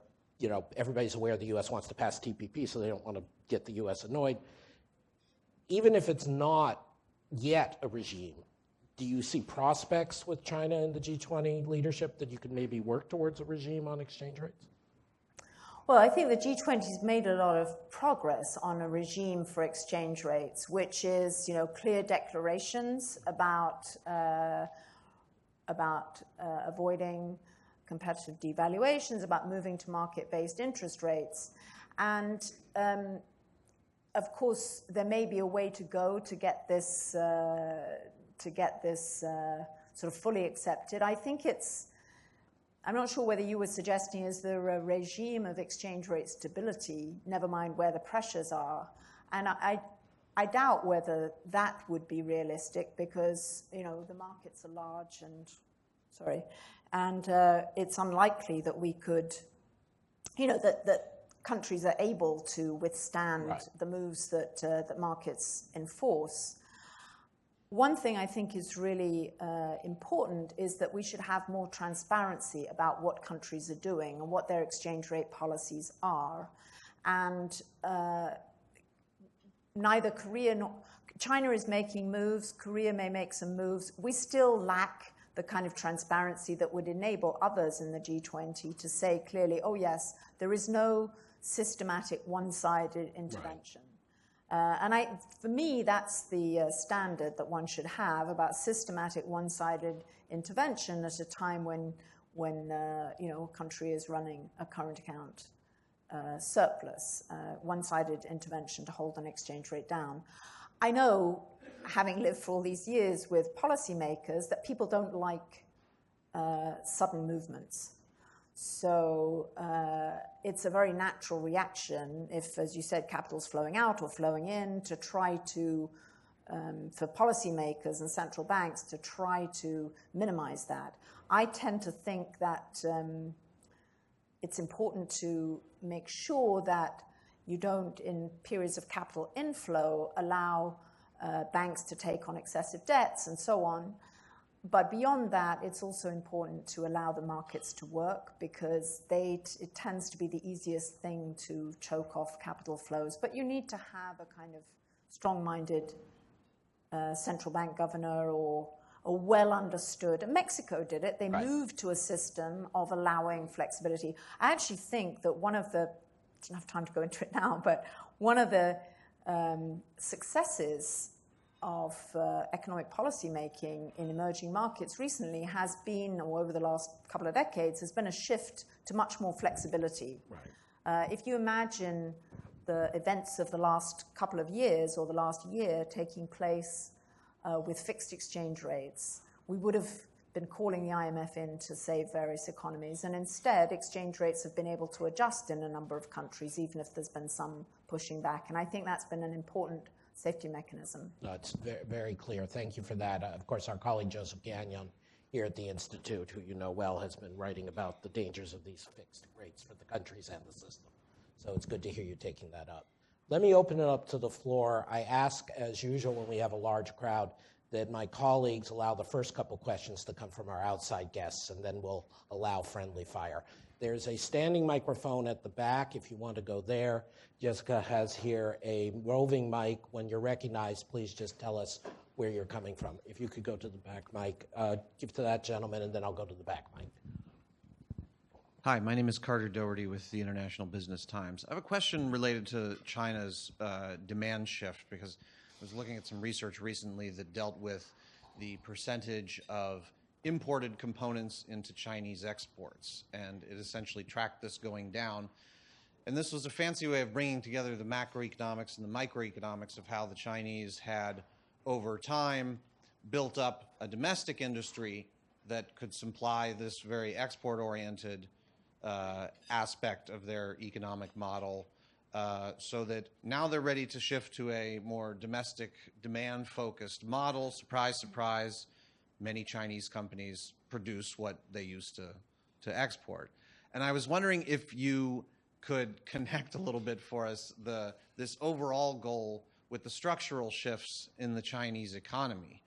everybody's aware the U.S. wants to pass TPP, so they don't want to get the U.S. annoyed. Even if it's not yet a regime, do you see prospects with China and the G20 leadership that you could maybe work towards a regime on exchange rates? Well, I think the G20's made a lot of progress on a regime for exchange rates, which is, clear declarations about avoiding competitive devaluations, about moving to market-based interest rates. And of course, there may be a way to go to get this sort of fully accepted. I think I'm not sure whether you were suggesting, is there a regime of exchange rate stability, never mind where the pressures are? And I doubt whether that would be realistic because, the markets are large and it's unlikely that we could, that countries are able to withstand the moves that markets enforce. One thing I think is really important is that we should have more transparency about what countries are doing and what their exchange rate policies are. And neither Korea nor China is making moves. Korea may make some moves. We still lack the kind of transparency that would enable others in the G20 to say clearly, oh yes, there is no systematic one-sided intervention. And for me, that's the standard that one should have about systematic one-sided intervention at a time when a country is running a current account surplus, one-sided intervention to hold an exchange rate down. I know, having lived for all these years with policymakers, that people don't like sudden movements. So it's a very natural reaction if, as you said, capital's flowing out or flowing in, to try to, for policymakers and central banks, to try to minimize that. I tend to think that it's important to make sure that you don't, in periods of capital inflow, allow banks to take on excessive debts and so on. But beyond that, it's also important to allow the markets to work because it tends to be the easiest thing to choke off capital flows. But you need to have a kind of strong-minded central bank governor or well understood. And Mexico did it. They moved to a system of allowing flexibility. I actually think that I don't have time to go into it now, but one of the successes of economic policy making in emerging markets recently has been, or over the last couple of decades, has been a shift to much more flexibility. If you imagine the events of the last couple of years or the last year taking place with fixed exchange rates, we would have been calling the IMF in to save various economies. And instead, exchange rates have been able to adjust in a number of countries, even if there's been some pushing back. And I think that's been an important safety mechanism. No, it's very, very clear. Thank you for that. Of course, our colleague Joseph Gagnon here at the Institute, who you know well, has been writing about the dangers of these fixed rates for the countries and the system. So it's good to hear you taking that up. Let me open it up to the floor. I ask, as usual, when we have a large crowd, that my colleagues allow the first couple questions to come from our outside guests, and then we'll allow friendly fire. There's a standing microphone at the back if you want to go there. Jessica has here a roving mic. When you're recognized, please just tell us where you're coming from. If you could go to the back mic, give to that gentleman, and then I'll go to the back mic. Hi, my name is Carter Doherty with the International Business Times. I have a question related to China's demand shift, because I was looking at some research recently that dealt with the percentage of imported components into Chinese exports, and it essentially tracked this going down. And this was a fancy way of bringing together the macroeconomics and the microeconomics of how the Chinese had, over time, built up a domestic industry that could supply this very export-oriented aspect of their economic model, so that now they're ready to shift to a more domestic, demand-focused model. Surprise, surprise, many Chinese companies produce what they used to export. And I was wondering if you could connect a little bit for us this overall goal with the structural shifts in the Chinese economy.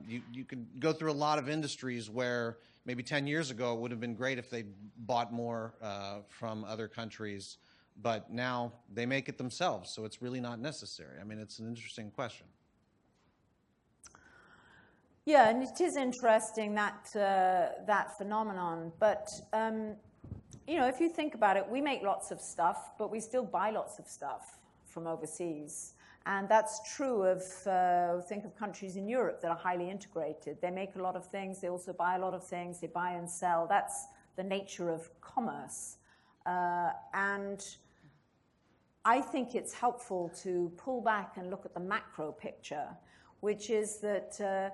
You could go through a lot of industries where maybe 10 years ago, it would have been great if they bought more from other countries, but now they make it themselves, so it's really not necessary. I mean, it's an interesting question. Yeah, and it is interesting that that phenomenon. But you know, if you think about it, we make lots of stuff, but we still buy lots of stuff from overseas, and that's true of think of countries in Europe that are highly integrated. They make a lot of things. They also buy a lot of things. They buy and sell. That's the nature of commerce, and I think it's helpful to pull back and look at the macro picture, which is that.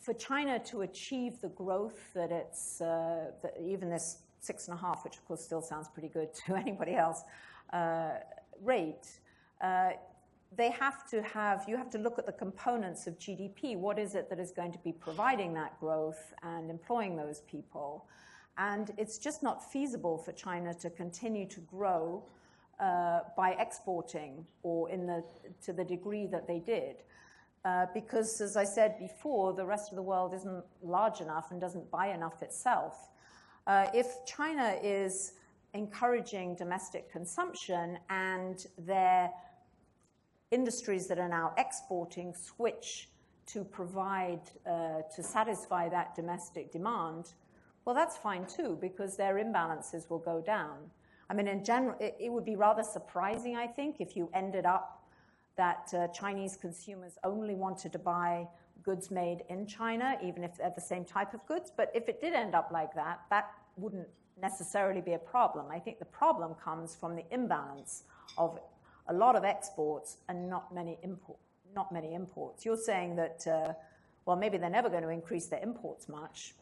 For China to achieve the growth that it's, that even this 6.5, which of course still sounds pretty good to anybody else, rate, they have to have, you have to look at the components of GDP. What is it that is going to be providing that growth and employing those people? And it's just not feasible for China to continue to grow by exporting or to the degree that they did. Because, as I said before, the rest of the world isn't large enough and doesn't buy enough itself. If China is encouraging domestic consumption and their industries that are now exporting switch to provide, to satisfy that domestic demand, well, that's fine too, because their imbalances will go down. I mean, in general, it would be rather surprising, I think, if you ended up that Chinese consumers only wanted to buy goods made in China, even if they're the same type of goods. But if it did end up like that, that wouldn't necessarily be a problem. I think the problem comes from the imbalance of a lot of exports and not many imports. You're saying that, well, maybe they're never going to increase their imports much.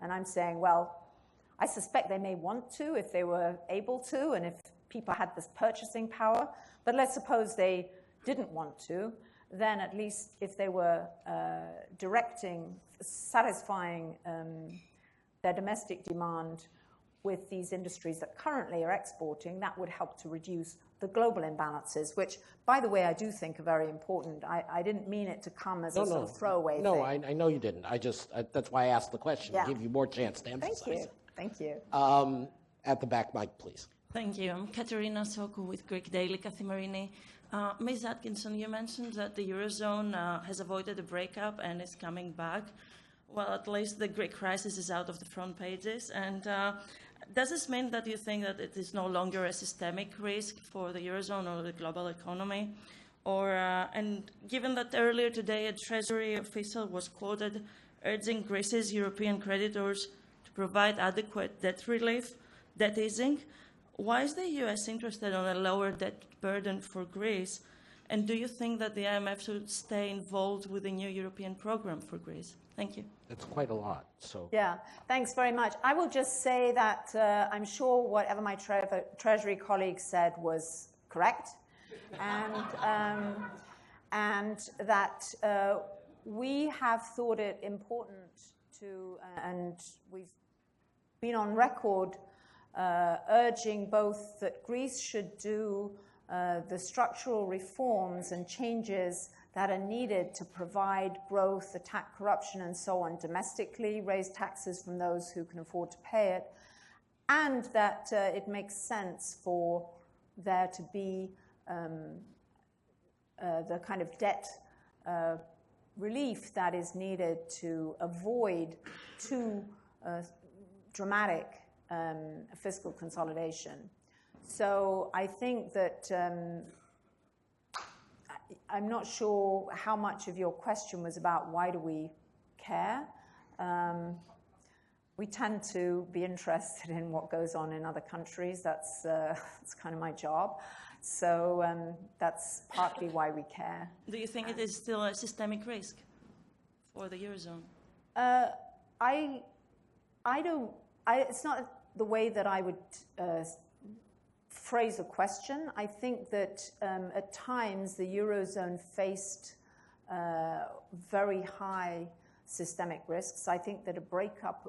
And I'm saying, well, I suspect they may want to if they were able to and if people had this purchasing power. But let's suppose they didn't want to, then at least if they were satisfying their domestic demand with these industries that currently are exporting, that would help to reduce the global imbalances, which, by the way, I do think are very important. I didn't mean it to come as a sort of throwaway thing. No, I know you didn't. That's why I asked the question, to give you more chance to emphasize it. Thank you. At the back mic, please. Thank you. I'm Katerina Soko with Greek Daily Kathimerini. Ms. Atkinson, you mentioned that the Eurozone has avoided a breakup and is coming back. Well, at least the Greek crisis is out of the front pages. And does this mean that you think that it is no longer a systemic risk for the Eurozone or the global economy? Or, and given that earlier today a Treasury official was quoted urging Greece's European creditors to provide adequate debt relief, debt easing, why is the US interested in a lower debt burden for Greece? And do you think that the IMF should stay involved with the new European program for Greece? Thank you. That's quite a lot. So yeah, thanks very much. I will just say that I'm sure whatever my Treasury colleague said was correct, and that we have thought it important to, and we've been on record urging both that Greece should do the structural reforms and changes that are needed to provide growth, attack corruption, and so on domestically, raise taxes from those who can afford to pay it, and that it makes sense for there to be the kind of debt relief that is needed to avoid too dramatic fiscal consolidation. So I think that I'm not sure how much of your question was about why do we care. We tend to be interested in what goes on in other countries. That's kind of my job. So that's partly why we care. Do you think it is still a systemic risk for the Eurozone? It's not the way that I would phrase a question. I think that at times the Eurozone faced very high systemic risks. I think that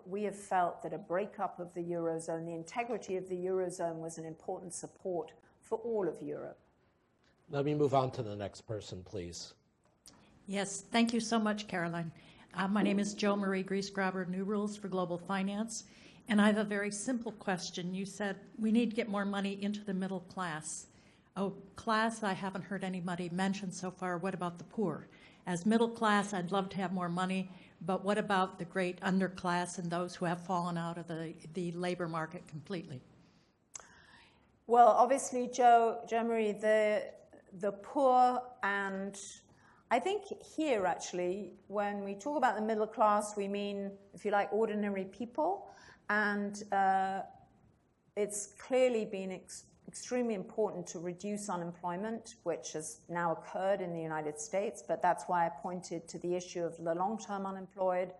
we have felt that a breakup of the Eurozone, the integrity of the Eurozone was an important support for all of Europe. Let me move on to the next person, please. Yes, thank you so much, Caroline. My name is Jo Marie Griesgraber, New Rules for Global Finance, and I have a very simple question. You said we need to get more money into the middle class. Oh, class, I haven't heard anybody mention so far. What about the poor? As middle class, I'd love to have more money, but what about the great underclass and those who have fallen out of the labor market completely? Well, obviously, Jo Marie, the poor, and I think here, actually, when we talk about the middle class, we mean, if you like, ordinary people. And it's clearly been extremely important to reduce unemployment, which has now occurred in the United States. But that's why I pointed to the issue of the long-term unemployed,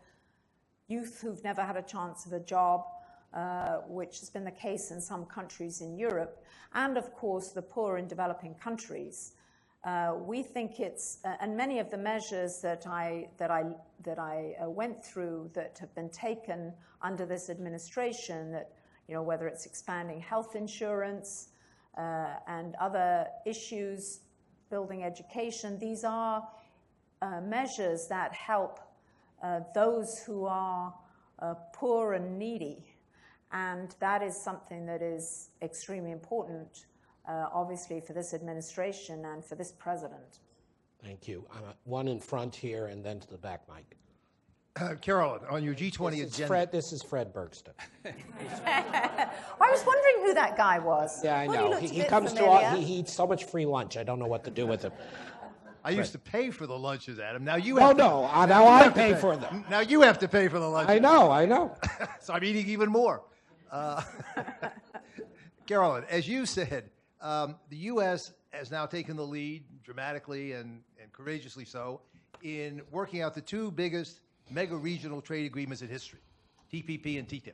youth who've never had a chance of a job, which has been the case in some countries in Europe, and of course the poor in developing countries. We think it's, and many of the measures that I went through that have been taken under this administration, that, you know, whether it's expanding health insurance and other issues, building education, these are measures that help those who are poor and needy. And that is something that is extremely important, obviously, for this administration and for this president. Thank you. One in front here and then to the back, Mike. Carolyn, on your G20 agenda. This is Fred Bergston. I was wondering who that guy was. Yeah, I Well, know. looked a He bit comes familiar. he eats so much free lunch. I don't know what to do with him. I used to pay for the lunches, Adam. Now you Oh, have no. to, Now you I have to pay for them. Now you have to pay for the lunches. I know. So I'm eating even more. Carolyn, as you said, the U.S. has now taken the lead dramatically and courageously so in working out the two biggest mega-regional trade agreements in history, TPP and TTIP.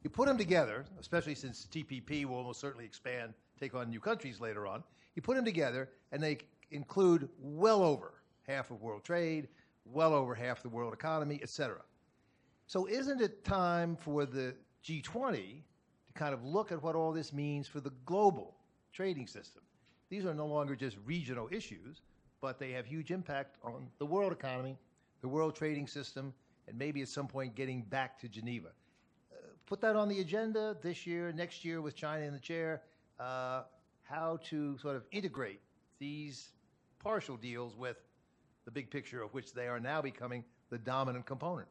You put them together, especially since TPP will almost certainly expand, take on new countries later on. You put them together, and they include well over half of world trade, well over half the world economy, et cetera. So isn't it time for the G20 to kind of look at what all this means for the global trading system? These are no longer just regional issues, but they have huge impact on the world economy, the world trading system, and maybe at some point getting back to Geneva. Put that on the agenda this year, next year with China in the chair, how to sort of integrate these partial deals with the big picture of which they are now becoming the dominant component.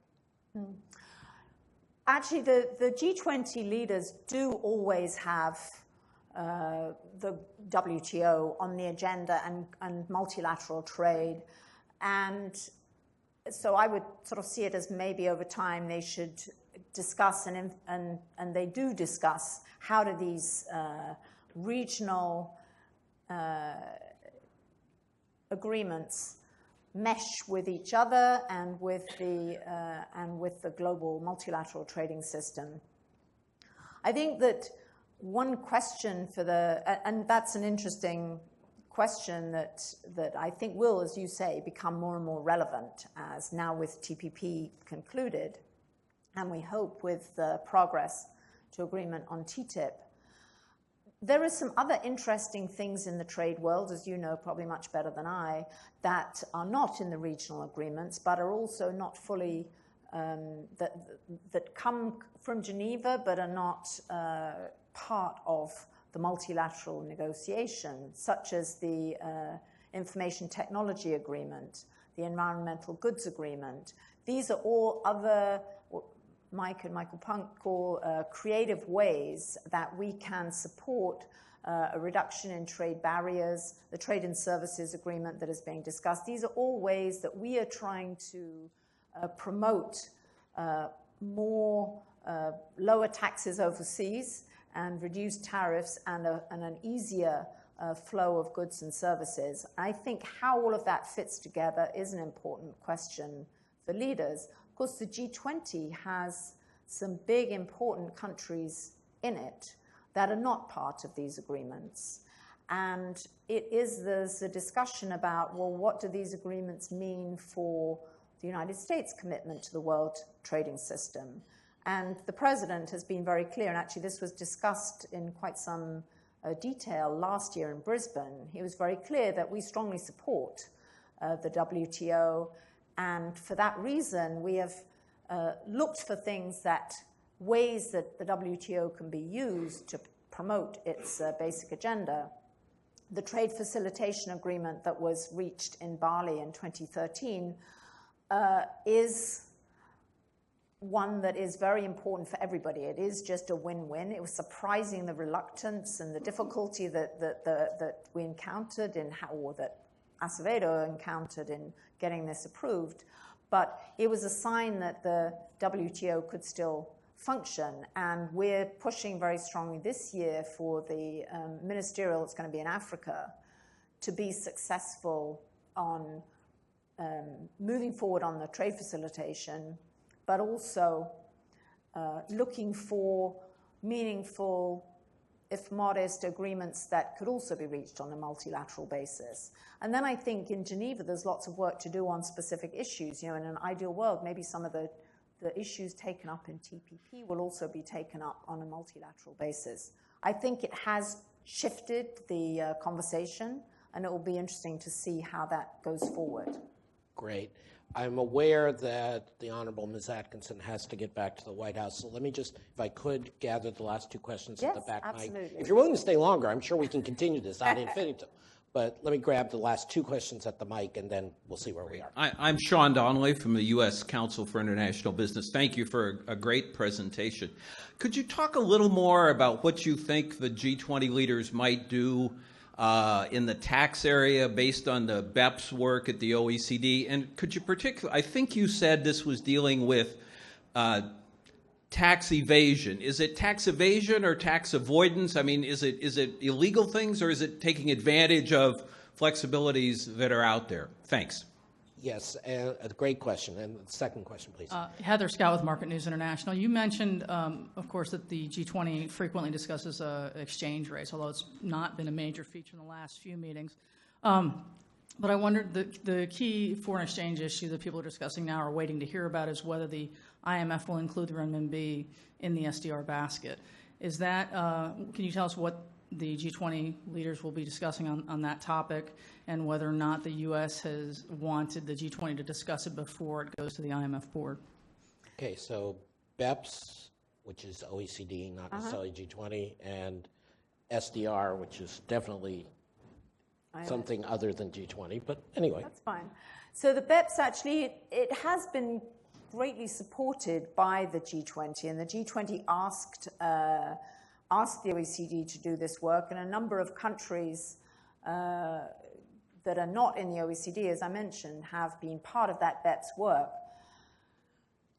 Actually, the G20 leaders do always have the WTO on the agenda and multilateral trade. And so I would sort of see it as maybe over time they should discuss, and they do discuss, how do these regional agreements mesh with each other and with the global multilateral trading system. I think that one question and that's an interesting question that I think will, as you say, become more and more relevant as now with TPP concluded, and we hope with progress to agreement on TTIP. There are some other interesting things in the trade world, as you know probably much better than I, that are not in the regional agreements, but are also not fully, that come from Geneva, but are not part of the multilateral negotiation, such as the Information Technology Agreement, the Environmental Goods Agreement. These are all other, what Mike and Michael Punk call creative ways that we can support a reduction in trade barriers, the Trade and Services Agreement that is being discussed. These are all ways that we are trying to promote more lower taxes overseas and reduce tariffs and an easier flow of goods and services. I think how all of that fits together is an important question for leaders. Of course, the G20 has some big, important countries in it that are not part of these agreements. And there's a discussion about, well, what do these agreements mean for the United States' commitment to the world trading system? And the president has been very clear, and actually this was discussed in quite some detail last year in Brisbane. He was very clear that we strongly support the WTO And for that reason, we have looked for ways that the WTO can be used to promote its basic agenda. The trade facilitation agreement that was reached in Bali in 2013 is one that is very important for everybody. It is just a win-win. It was surprising the reluctance and the difficulty that we encountered or that Acevedo encountered in getting this approved. But it was a sign that the WTO could still function. And we're pushing very strongly this year for the ministerial that's going to be in Africa to be successful on moving forward on the trade facilitation, but also looking for meaningful, if modest, agreements that could also be reached on a multilateral basis. And then I think in Geneva, there's lots of work to do on specific issues. In an ideal world, maybe some of the issues taken up in TPP will also be taken up on a multilateral basis. I think it has shifted the conversation, and it will be interesting to see how that goes forward. Great. I'm aware that the Honorable Ms. Atkinson has to get back to the White House. So let me just, if I could, gather the last two questions at the back. Absolutely. If you're willing to stay longer, I'm sure we can continue this ad infinitum. But let me grab the last two questions at the mic, and then we'll see where we are. I'm Sean Donnelly from the U.S. Council for International Business. Thank you for a great presentation. Could you talk a little more about what you think the G20 leaders might do in the tax area based on the BEPS work at the OECD? And could you I think you said this was dealing with tax evasion. Is it tax evasion or tax avoidance? I mean, is it illegal things, or is it taking advantage of flexibilities that are out there? Thanks. Yes, a great question. And the second question, please. Heather Scott with Market News International. You mentioned, of course, that the G20 frequently discusses exchange rates, although it's not been a major feature in the last few meetings. But I wondered, the key foreign exchange issue that people are discussing now or waiting to hear about is whether the IMF will include the renminbi in the SDR basket. Is that, can you tell us what the G20 leaders will be discussing on that topic, and whether or not the U.S. has wanted the G20 to discuss it before it goes to the IMF board? Okay, so BEPS, which is OECD, not necessarily G20, and SDR, which is definitely something other than G20, but anyway. That's fine. So the BEPS actually, it has been greatly supported by the G20, and the G20 asked the OECD to do this work, and a number of countries that are not in the OECD, as I mentioned, have been part of that BEPS work.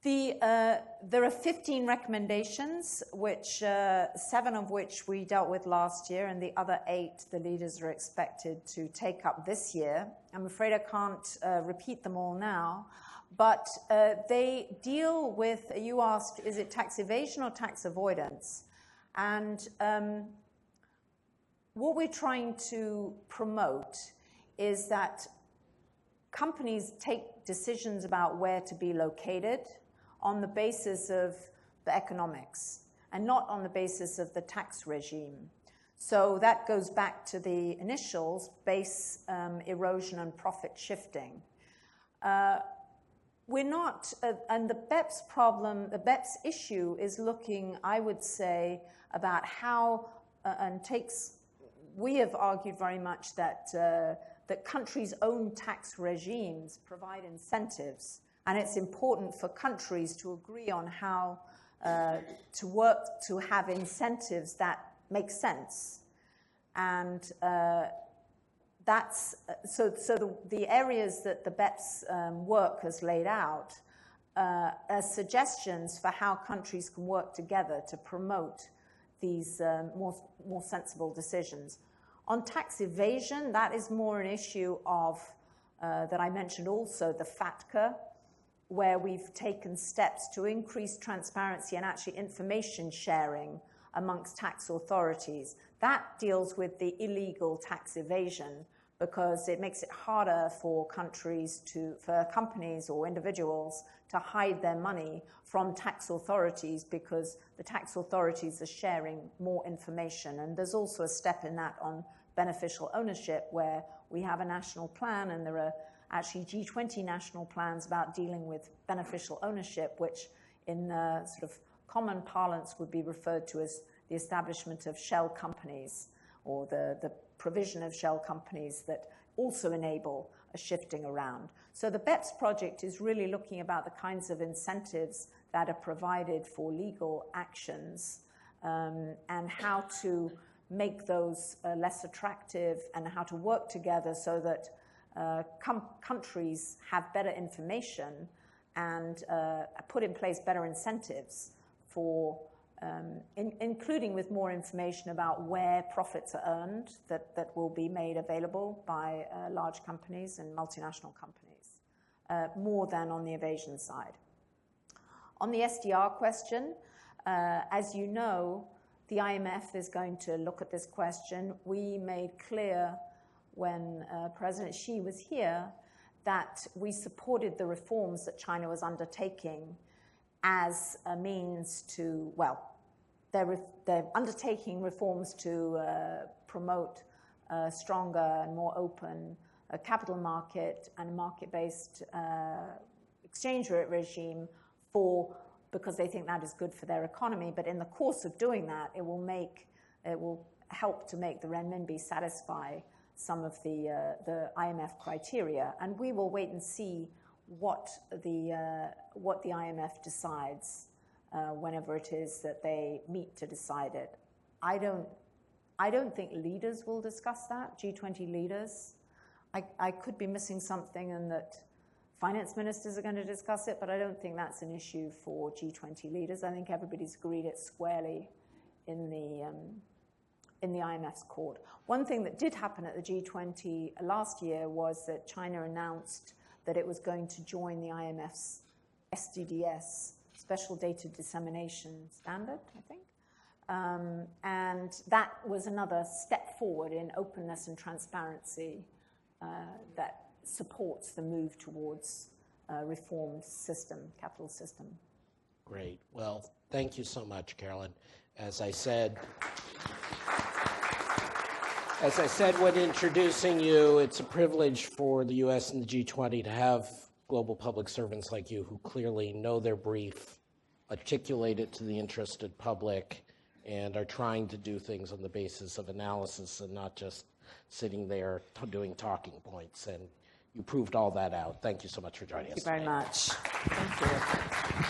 There are 15 recommendations, which 7 of which we dealt with last year, and the other 8 the leaders are expected to take up this year. I'm afraid I can't repeat them all now, but they deal with, you asked, is it tax evasion or tax avoidance? And what we're trying to promote is that companies take decisions about where to be located on the basis of the economics and not on the basis of the tax regime. So that goes back to the initials, base erosion and profit shifting. We're not, and the BEPS problem, the BEPS issue is looking, I would say, about how, we have argued very much that that countries' own tax regimes provide incentives, and it's important for countries to agree on how to work to have incentives that make sense. And that's the areas that the BEPS work has laid out are suggestions for how countries can work together to promote these more sensible decisions. On tax evasion, that is more an issue of, that I mentioned also, the FATCA, where we've taken steps to increase transparency and actually information sharing amongst tax authorities. That deals with the illegal tax evasion because it makes it harder for for companies or individuals to hide their money from tax authorities because the tax authorities are sharing more information. And there's also a step in that on beneficial ownership where we have a national plan and there are actually G20 national plans about dealing with beneficial ownership, which in sort of common parlance would be referred to as the establishment of shell companies, or the provision of shell companies that also enable a shifting around. So the BEPS project is really looking about the kinds of incentives that are provided for legal actions, and how to make those less attractive, and how to work together so that countries have better information and put in place better incentives for, including with more information about where profits are earned that will be made available by large companies and multinational companies, more than on the evasion side. On the SDR question, as you know, the IMF is going to look at this question. We made clear when President Xi was here that we supported the reforms that China was undertaking as a means to, well, they're undertaking reforms to promote a stronger and more open capital market and market-based exchange rate regime because they think that is good for their economy. But in the course of doing that, it will help to make the renminbi satisfy some of the IMF criteria, and we will wait and see what the IMF decides whenever it is that they meet to decide it. I don't think leaders will discuss that, G20 leaders. I could be missing something, and that finance ministers are going to discuss it, but I don't think that's an issue for G20 leaders. I think everybody's agreed it squarely in the IMF's court. One thing that did happen at the G20 last year was that China announced that it was going to join the IMF's SDDS, Special Data Dissemination Standard, I think. And that was another step forward in openness and transparency that supports the move towards a reformed system, capital system. Great. Well, thank you so much, Carolyn. As I said when introducing you, it's a privilege for the U.S. and the G20 to have global public servants like you who clearly know their brief, articulate it to the interested public, and are trying to do things on the basis of analysis and not just sitting there doing talking points. And you proved all that out. Thank you so much for joining us. Thank you very much. Thank you.